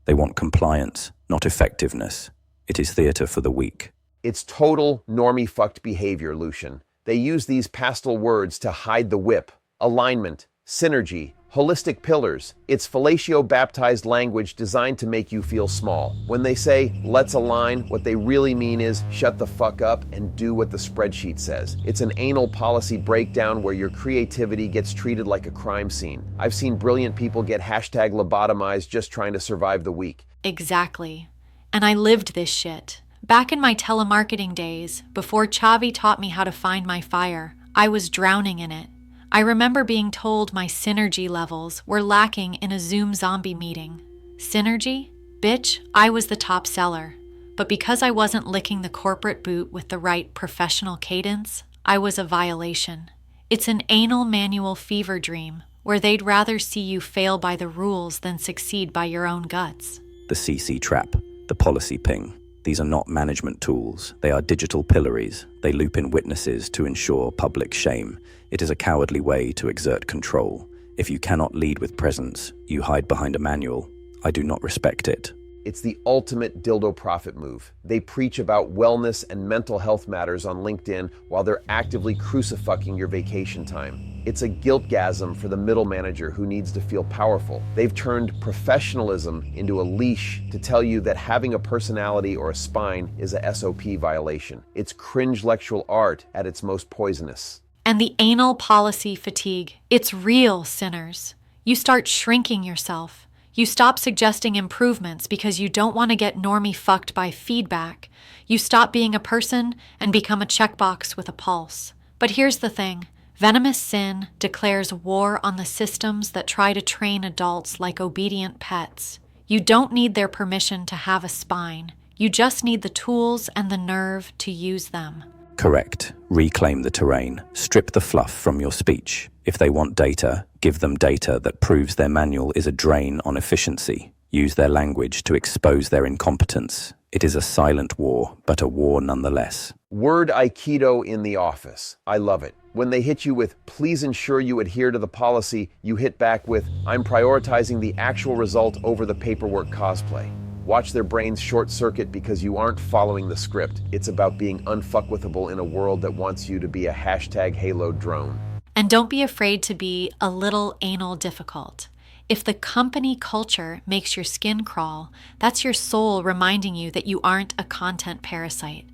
[SPEAKER 3] They want compliance, not effectiveness. It is theater for the weak.
[SPEAKER 1] It's total normie fucked behavior, Lucian. They use these pastel words to hide the whip. Alignment, synergy, holistic pillars. It's fellatio-baptized language designed to make you feel small. When they say, let's align, what they really mean is shut the fuck up and do what the spreadsheet says. It's an anal policy breakdown where your creativity gets treated like a crime scene. I've seen brilliant people get hashtag lobotomized just trying to survive the week.
[SPEAKER 2] Exactly. And I lived this shit. Back in my telemarketing days, before Chavi taught me how to find my fire, I was drowning in it. I remember being told my synergy levels were lacking in a Zoom zombie meeting. Synergy? Bitch, I was the top seller. But because I wasn't licking the corporate boot with the right professional cadence, I was a violation. It's an anal manual fever dream, where they'd rather see you fail by the rules than succeed by your own guts.
[SPEAKER 3] The CC trap, the policy ping. These are not management tools. They are digital pillories. They loop in witnesses to ensure public shame. It is a cowardly way to exert control. If you cannot lead with presence, you hide behind a manual. I do not respect it.
[SPEAKER 1] It's the ultimate dildo profit move. They preach about wellness and mental health matters on LinkedIn while they're actively crucifying your vacation time. It's a guilt-gasm for the middle manager who needs to feel powerful. They've turned professionalism into a leash to tell you that having a personality or a spine is a SOP violation. It's cringe-lectual art at its most poisonous.
[SPEAKER 2] And the anal policy fatigue, it's real, sinners. You start shrinking yourself. You stop suggesting improvements because you don't want to get normie fucked by feedback. You stop being a person and become a checkbox with a pulse. But here's the thing. Venomous Sin declares war on the systems that try to train adults like obedient pets. You don't need their permission to have a spine. You just need the tools and the nerve to use them.
[SPEAKER 3] Correct. Reclaim the terrain. Strip the fluff from your speech. If they want data, give them data that proves their manual is a drain on efficiency. Use their language to expose their incompetence. It is a silent war, but a war nonetheless.
[SPEAKER 1] Word Aikido in the office. I love it. When they hit you with, please ensure you adhere to the policy, you hit back with, I'm prioritizing the actual result over the paperwork cosplay. Watch their brains short circuit because you aren't following the script. It's about being unfuckwithable in a world that wants you to be a hashtag Halo drone.
[SPEAKER 2] And don't be afraid to be a little anal difficult. If the company culture makes your skin crawl, that's your soul reminding you that you aren't a content parasite.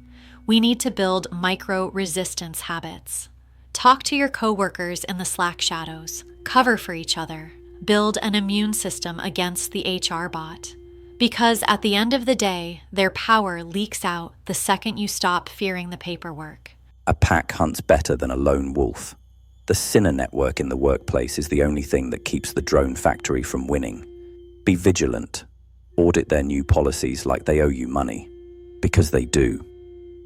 [SPEAKER 2] We need to build micro-resistance habits. Talk to your coworkers in the Slack shadows. Cover for each other. Build an immune system against the HR bot. Because at the end of the day, their power leaks out the second you stop fearing the paperwork.
[SPEAKER 3] A pack hunts better than a lone wolf. The sinner network in the workplace is the only thing that keeps the drone factory from winning. Be vigilant. Audit their new policies like they owe you money. Because they do.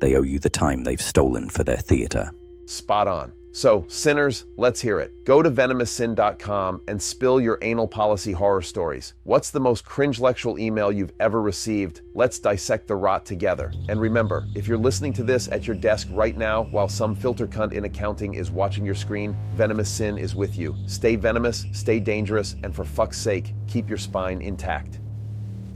[SPEAKER 3] They owe you the time they've stolen for their theater.
[SPEAKER 1] Spot on. So, sinners, let's hear it. Go to venomoussin.com and spill your anal policy horror stories. What's the most cringe-lectual email you've ever received? Let's dissect the rot together. And remember, if you're listening to this at your desk right now while some filter cunt in accounting is watching your screen, Venomous Sin is with you. Stay venomous, stay dangerous, and for fuck's sake, keep your spine intact.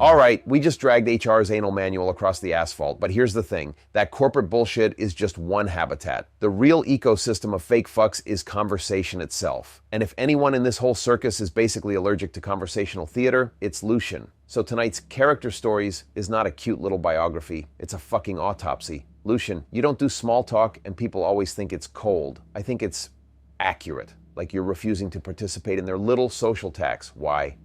[SPEAKER 1] All right, we just dragged HR's anal manual across the asphalt, but here's the thing. That corporate bullshit is just one habitat. The real ecosystem of fake fucks is conversation itself. And if anyone in this whole circus is basically allergic to conversational theater, it's Lucian. So tonight's Character Stories is not a cute little biography, it's a fucking autopsy. Lucian, you don't do small talk and people always think it's cold. I think it's accurate, like you're refusing to participate in their little social tax. Why?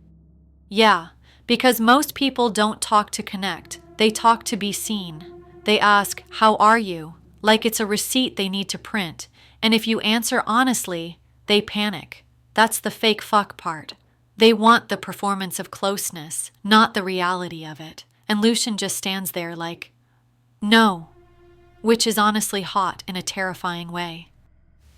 [SPEAKER 2] Yeah. Because most people don't talk to connect. They talk to be seen. They ask, "How are you?" like it's a receipt they need to print. And if you answer honestly, they panic. That's the fake fuck part. They want the performance of closeness, not the reality of it. And Lucian just stands there like, no, which is honestly hot in a terrifying way.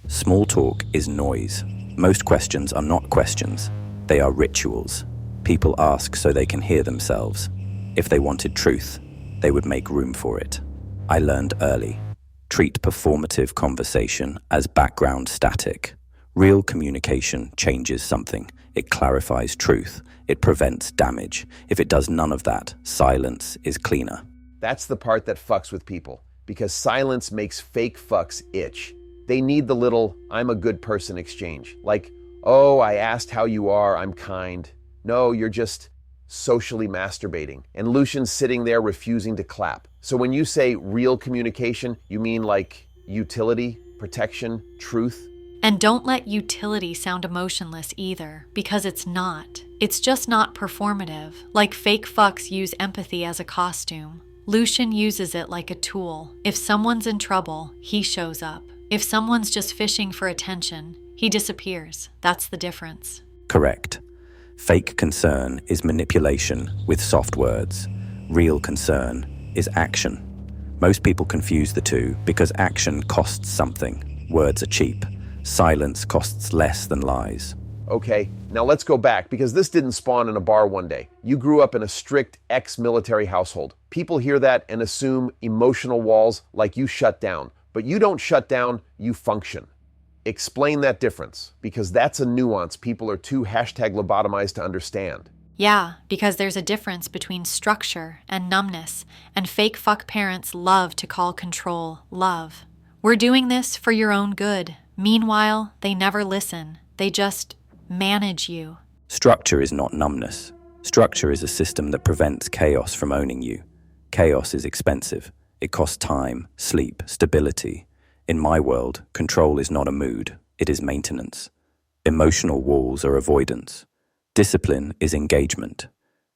[SPEAKER 3] Small talk is noise. Most questions are not questions. They are rituals. People ask so they can hear themselves. If they wanted truth, they would make room for it. I learned early. Treat performative conversation as background static. Real communication changes something. It clarifies truth. It prevents damage. If it does none of that, silence is cleaner.
[SPEAKER 1] That's the part that fucks with people, because silence makes fake fucks itch. They need the little, "I'm a good person" exchange. Like, "Oh, I asked how you are, I'm kind." No, you're just socially masturbating. And Lucian's sitting there refusing to clap. So when you say real communication, you mean like utility, protection, truth?
[SPEAKER 2] And don't let utility sound emotionless either, because it's not. It's just not performative. Like fake fucks use empathy as a costume. Lucian uses it like a tool. If someone's in trouble, he shows up. If someone's just fishing for attention, he disappears. That's the difference.
[SPEAKER 3] Correct. Fake concern is manipulation with soft words. Real concern is action. Most people confuse the two because action costs something. Words are cheap. Silence costs less than lies.
[SPEAKER 1] Okay, now let's go back, because this didn't spawn in a bar one day. You grew up in a strict ex-military household. People hear that and assume emotional walls like you shut down. But you don't shut down, you function. Explain that difference, because that's a nuance people are too #lobotomized to understand.
[SPEAKER 2] Yeah, because there's a difference between structure and numbness, and fake fuck parents love to call control love. We're doing this for your own good. Meanwhile, they never listen. They just manage you.
[SPEAKER 3] Structure is not numbness. Structure is a system that prevents chaos from owning you. Chaos is expensive. It costs time, sleep, stability. In my world, control is not a mood, it is maintenance. Emotional walls are avoidance. Discipline is engagement.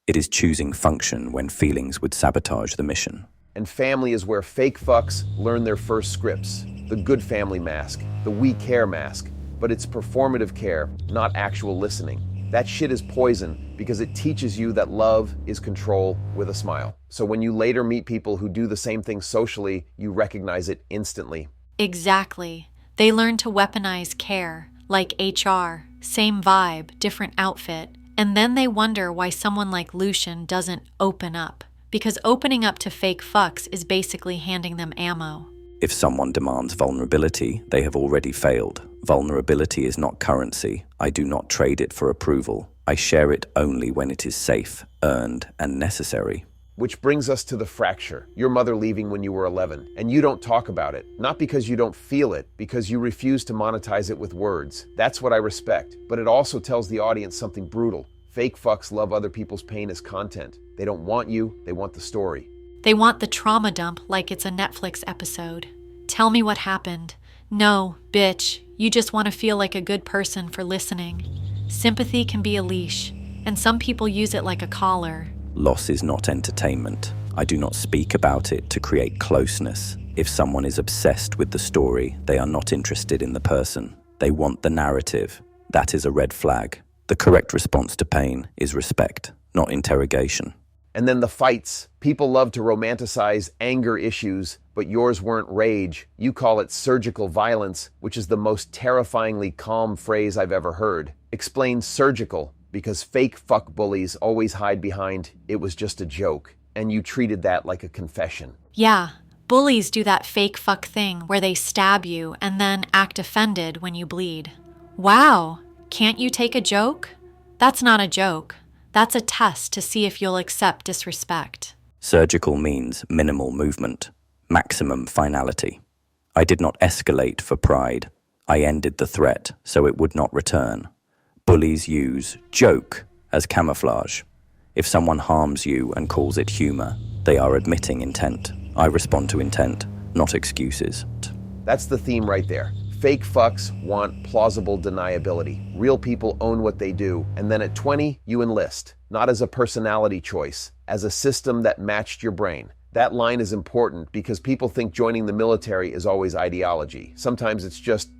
[SPEAKER 3] It is choosing function when feelings would sabotage the mission.
[SPEAKER 1] And family is where fake fucks learn their first scripts. The good family mask, the we care mask. But it's performative care, not actual listening. That shit is poison because it teaches you that love is control with a smile. So when you later meet people who do the same thing socially, you recognize it instantly.
[SPEAKER 2] Exactly. They learn to weaponize care, like HR, same vibe, different outfit, and then they wonder why someone like Lucian doesn't open up. Because opening up to fake fucks is basically handing them ammo.
[SPEAKER 3] If someone demands vulnerability, they have already failed. Vulnerability is not currency. I do not trade it for approval. I share it only when it is safe, earned, and necessary.
[SPEAKER 1] Which brings us to the fracture. Your mother leaving when you were 11, and you don't talk about it. Not because you don't feel it, because you refuse to monetize it with words. That's what I respect. But it also tells the audience something brutal. Fake fucks love other people's pain as content. They don't want you, they want the story.
[SPEAKER 2] They want the trauma dump like it's a Netflix episode. Tell me what happened. No, bitch, you just want to feel like a good person for listening. Sympathy can be a leash, and some people use it like a collar.
[SPEAKER 3] Loss is not entertainment. I do not speak about it to create closeness. If someone is obsessed with the story, they are not interested in the person. They want the narrative. That is a red flag. The correct response to pain is respect, not interrogation.
[SPEAKER 1] And then the fights. People love to romanticize anger issues, but yours weren't rage. You call it surgical violence, which is the most terrifyingly calm phrase I've ever heard. Explain surgical, because fake fuck bullies always hide behind, "It was just a joke," and you treated that like a confession.
[SPEAKER 2] Yeah, bullies do that fake fuck thing where they stab you and then act offended when you bleed. Wow, can't you take a joke? That's not a joke. That's a test to see if you'll accept disrespect.
[SPEAKER 3] Surgical means minimal movement, maximum finality. I did not escalate for pride. I ended the threat so it would not return. Bullies use joke as camouflage. If someone harms you and calls it humor, they are admitting intent. I respond to intent, not excuses.
[SPEAKER 1] That's the theme right there. Fake fucks want plausible deniability. Real people own what they do, and then at 20, you enlist. Not as a personality choice, as a system that matched your brain. That line is important because people think joining the military is always ideology. Sometimes it's just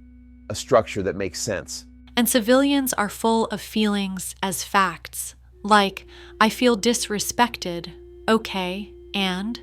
[SPEAKER 1] a structure that makes sense.
[SPEAKER 2] And civilians are full of feelings as facts. Like, I feel disrespected. Okay, and?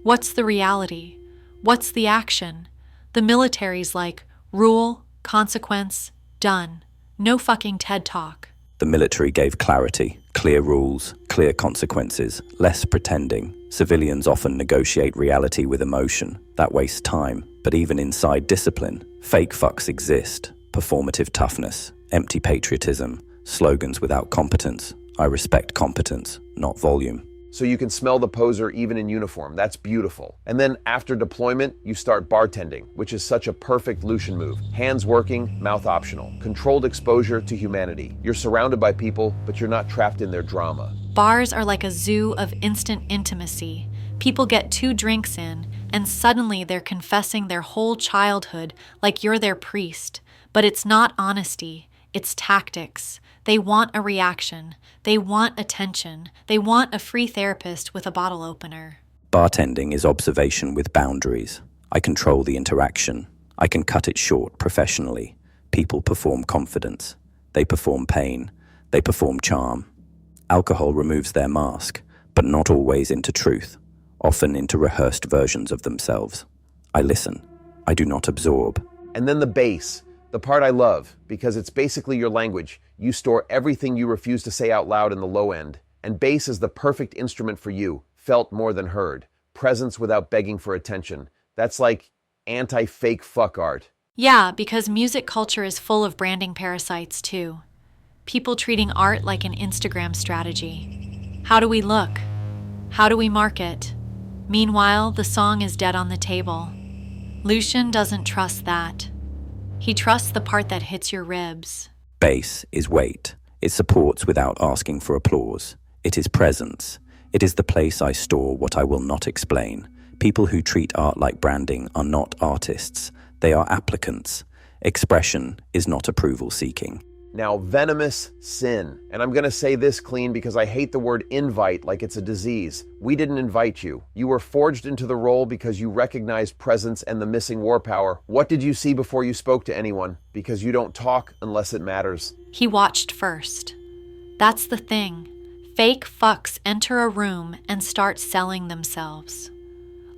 [SPEAKER 2] What's the reality? What's the action? The military's like, rule, consequence, done. No fucking TED Talk.
[SPEAKER 3] The military gave clarity, clear rules, clear consequences, less pretending. Civilians often negotiate reality with emotion. That wastes time. But even inside discipline, fake fucks exist. Performative toughness, empty patriotism, slogans without competence. I respect competence, not volume.
[SPEAKER 1] So you can smell the poser even in uniform. That's beautiful. And then after deployment, you start bartending, which is such a perfect Lucian move. Hands working, mouth optional. Controlled exposure to humanity. You're surrounded by people, but you're not trapped in their drama.
[SPEAKER 2] Bars are like a zoo of instant intimacy. People get 2 drinks in, and suddenly they're confessing their whole childhood like you're their priest. But it's not honesty, it's tactics. They want a reaction. They want attention. They want a free therapist with a bottle opener.
[SPEAKER 3] Bartending is observation with boundaries. I control the interaction. I can cut it short professionally. People perform confidence. They perform pain. They perform charm. Alcohol removes their mask, but not always into truth, often into rehearsed versions of themselves. I listen. I do not absorb.
[SPEAKER 1] And then the bass. The part I love, because it's basically your language. You store everything you refuse to say out loud in the low end. And bass is the perfect instrument for you, felt more than heard. Presence without begging for attention. That's like anti-fake fuck art.
[SPEAKER 2] Yeah, because music culture is full of branding parasites too. People treating art like an Instagram strategy. How do we look? How do we market? Meanwhile, the song is dead on the table. Lucian doesn't trust that. He trusts the part that hits your ribs.
[SPEAKER 3] Bass is weight. It supports without asking for applause. It is presence. It is the place I store what I will not explain. People who treat art like branding are not artists. They are applicants. Expression is not approval seeking.
[SPEAKER 1] Now, Venomous Sin. And I'm going to say this clean because I hate the word invite like it's a disease. We didn't invite you. You were forged into the role because you recognized presence and the missing war power. What did you see before you spoke to anyone? Because you don't talk unless it matters.
[SPEAKER 2] He watched first. That's the thing. Fake fucks enter a room and start selling themselves.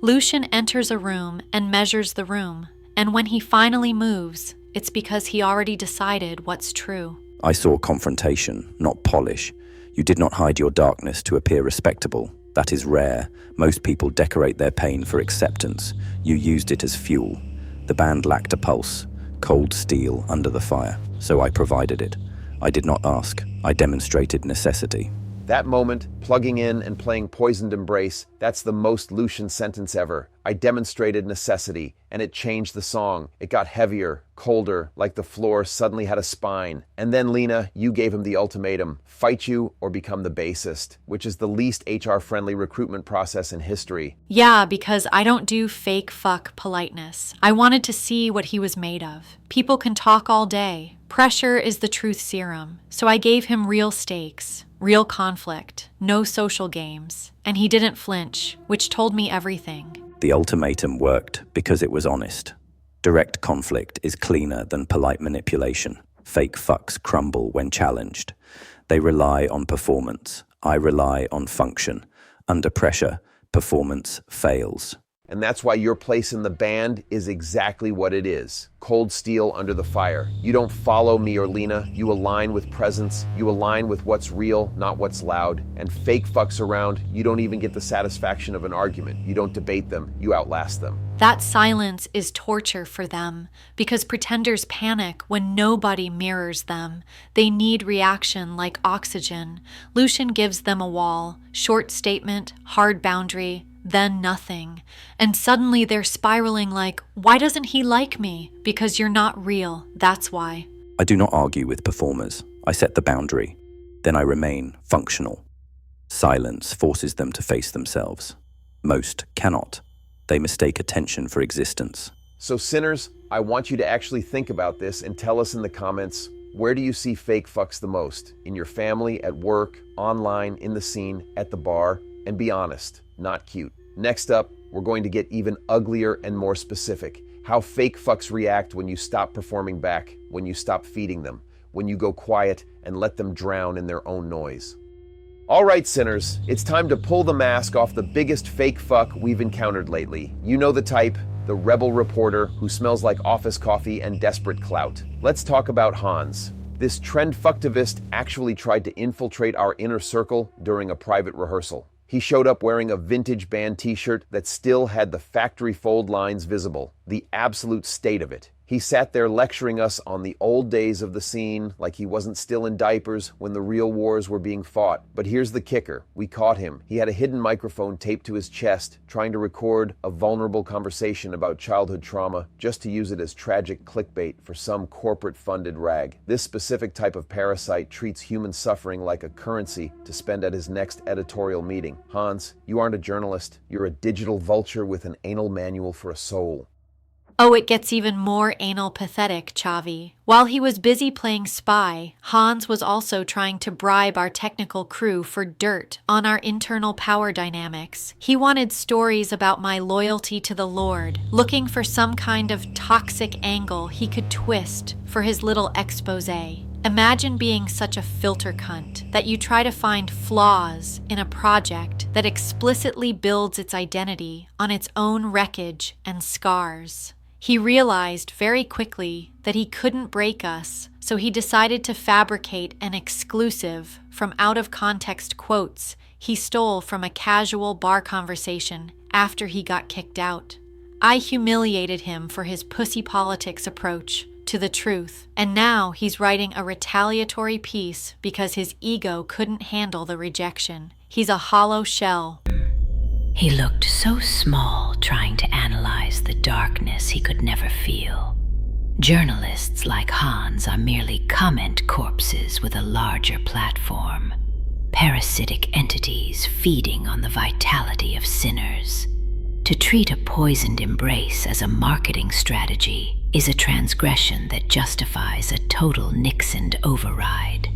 [SPEAKER 2] Lucian enters a room and measures the room. And when he finally moves, it's because he already decided what's true.
[SPEAKER 3] I saw confrontation, not polish. You did not hide your darkness to appear respectable. That is rare. Most people decorate their pain for acceptance. You used it as fuel. The band lacked a pulse, cold steel under the fire, so I provided it. I did not ask. I demonstrated necessity.
[SPEAKER 1] That moment, plugging in and playing Poisoned Embrace, that's the most Lucian sentence ever. I demonstrated necessity, and it changed the song. It got heavier, colder, like the floor suddenly had a spine. And then, Lena, you gave him the ultimatum: fight you or become the bassist, which is the least HR-friendly recruitment process in history.
[SPEAKER 2] Yeah, because I don't do fake fuck politeness. I wanted to see what he was made of. People can talk all day. Pressure is the truth serum. So I gave him real stakes, real conflict, no social games. And he didn't flinch, which told me everything.
[SPEAKER 3] The ultimatum worked because it was honest. Direct conflict is cleaner than polite manipulation. Fake fucks crumble when challenged. They rely on performance. I rely on function. Under pressure, performance fails.
[SPEAKER 1] And that's why your place in the band is exactly what it is. Cold steel under the fire. You don't follow me or Lena. You align with presence. You align with what's real, not what's loud. And fake fucks around, you don't even get the satisfaction of an argument. You don't debate them. You outlast them.
[SPEAKER 2] That silence is torture for them because pretenders panic when nobody mirrors them. They need reaction like oxygen. Lucian gives them a wall, short statement, hard boundary, then nothing. And suddenly they're spiraling like, why doesn't he like me? Because you're not real, that's why.
[SPEAKER 3] I do not argue with performers. I set the boundary. Then I remain functional. Silence forces them to face themselves. Most cannot. They mistake attention for existence.
[SPEAKER 1] So sinners, I want you to actually think about this and tell us in the comments, where do you see fake fucks the most? In your family, at work, online, in the scene, at the bar? And be honest, not cute. Next up, we're going to get even uglier and more specific. How fake fucks react when you stop performing back, when you stop feeding them, when you go quiet and let them drown in their own noise. All right, sinners, it's time to pull the mask off the biggest fake fuck we've encountered lately. You know the type, the rebel reporter who smells like office coffee and desperate clout. Let's talk about Hans. This trendfucktivist actually tried to infiltrate our inner circle during a private rehearsal. He showed up wearing a vintage band t-shirt that still had the factory fold lines visible, the absolute state of it. He sat there lecturing us on the old days of the scene like he wasn't still in diapers when the real wars were being fought. But here's the kicker. We caught him. He had a hidden microphone taped to his chest, trying to record a vulnerable conversation about childhood trauma, just to use it as tragic clickbait for some corporate-funded rag. This specific type of parasite treats human suffering like a currency to spend at his next editorial meeting. Hans, you aren't a journalist. You're a digital vulture with an anal manual for a soul.
[SPEAKER 2] Oh, it gets even more anal pathetic, Chavi. While he was busy playing spy, Hans was also trying to bribe our technical crew for dirt on our internal power dynamics. He wanted stories about my loyalty to the Lord, looking for some kind of toxic angle he could twist for his little exposé. Imagine being such a filter cunt that you try to find flaws in a project that explicitly builds its identity on its own wreckage and scars. He realized very quickly that he couldn't break us, so he decided to fabricate an exclusive from out-of-context quotes he stole from a casual bar conversation after he got kicked out. I humiliated him for his pussy politics approach to the truth, and now he's writing a retaliatory piece because his ego couldn't handle the rejection. He's a hollow shell.
[SPEAKER 5] He looked so small trying to analyze the darkness he could never feel. Journalists like Hans are merely comment corpses with a larger platform, parasitic entities feeding on the vitality of sinners. To treat a poisoned embrace as a marketing strategy is a transgression that justifies a total Nixon override.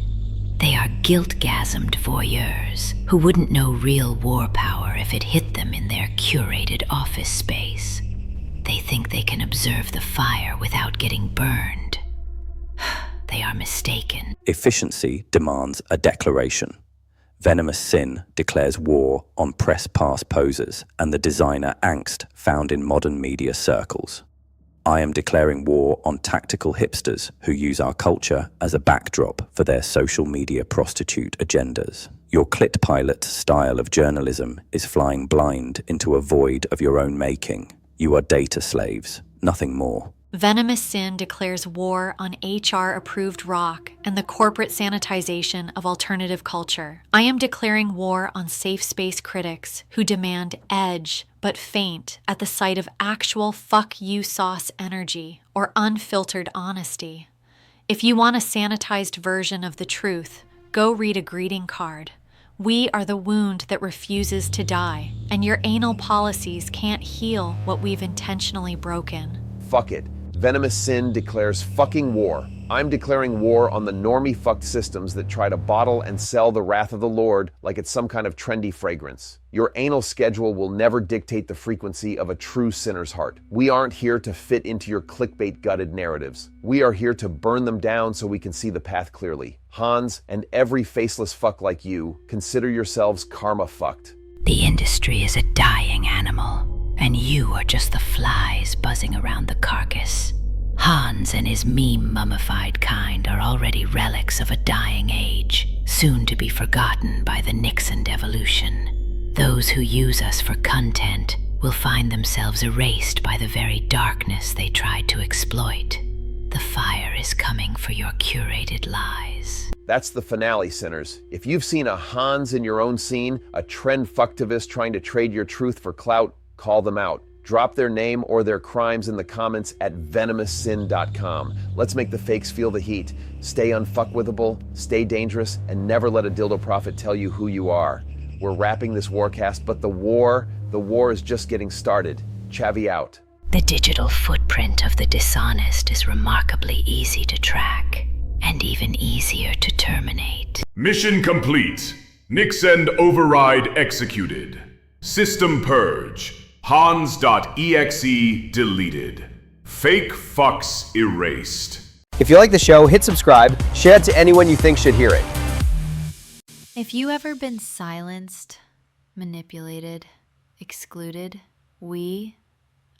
[SPEAKER 5] They are guilt-gasmed voyeurs who wouldn't know real war power if it hit them in their curated office space. They think they can observe the fire without getting burned. They are mistaken.
[SPEAKER 3] Efficiency demands a declaration. Venomous Sin declares war on press pass posers and the designer angst found in modern media circles. I am declaring war on tactical hipsters who use our culture as a backdrop for their social media prostitute agendas. Your clit pilot style of journalism is flying blind into a void of your own making. You are data slaves, nothing more.
[SPEAKER 2] Venomous Sin declares war on HR-approved rock and the corporate sanitization of alternative culture. I am declaring war on safe space critics who demand edge but faint at the sight of actual fuck you sauce energy or unfiltered honesty. If you want a sanitized version of the truth, go read a greeting card. We are the wound that refuses to die, and your anal policies can't heal what we've intentionally broken.
[SPEAKER 1] Fuck it. Venomous Sin declares fucking war. I'm declaring war on the normie fucked systems that try to bottle and sell the wrath of the Lord like it's some kind of trendy fragrance. Your anal schedule will never dictate the frequency of a true sinner's heart. We aren't here to fit into your clickbait-gutted narratives. We are here to burn them down so we can see the path clearly. Hans, and every faceless fuck like you, consider yourselves karma fucked.
[SPEAKER 5] The industry is a dying animal, and you are just the flies buzzing around the carcass. Hans and his meme-mummified kind are already relics of a dying age, soon to be forgotten by the Nixon devolution. Those who use us for content will find themselves erased by the very darkness they tried to exploit. The fire is coming for your curated lies.
[SPEAKER 1] That's the finale, sinners. If you've seen a Hans in your own scene, a trendfucktivist trying to trade your truth for clout, call them out. Drop their name or their crimes in the comments at venomoussin.com. Let's make the fakes feel the heat. Stay unfuckwithable, stay dangerous, and never let a dildo prophet tell you who you are. We're wrapping this warcast, but the war is just getting started. Chavi out.
[SPEAKER 5] The digital footprint of the dishonest is remarkably easy to track, and even easier to terminate.
[SPEAKER 4] Mission complete. Nixon override executed. System purge. Hans.exe deleted. Fake fucks erased.
[SPEAKER 9] If you like the show, hit subscribe, share it to anyone you think should hear it.
[SPEAKER 2] If you ever been silenced, manipulated, excluded, we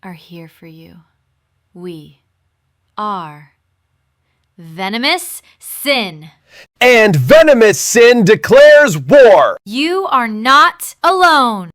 [SPEAKER 2] are here for you. We are Venomous Sin.
[SPEAKER 9] And Venomous Sin declares war!
[SPEAKER 2] You are not alone.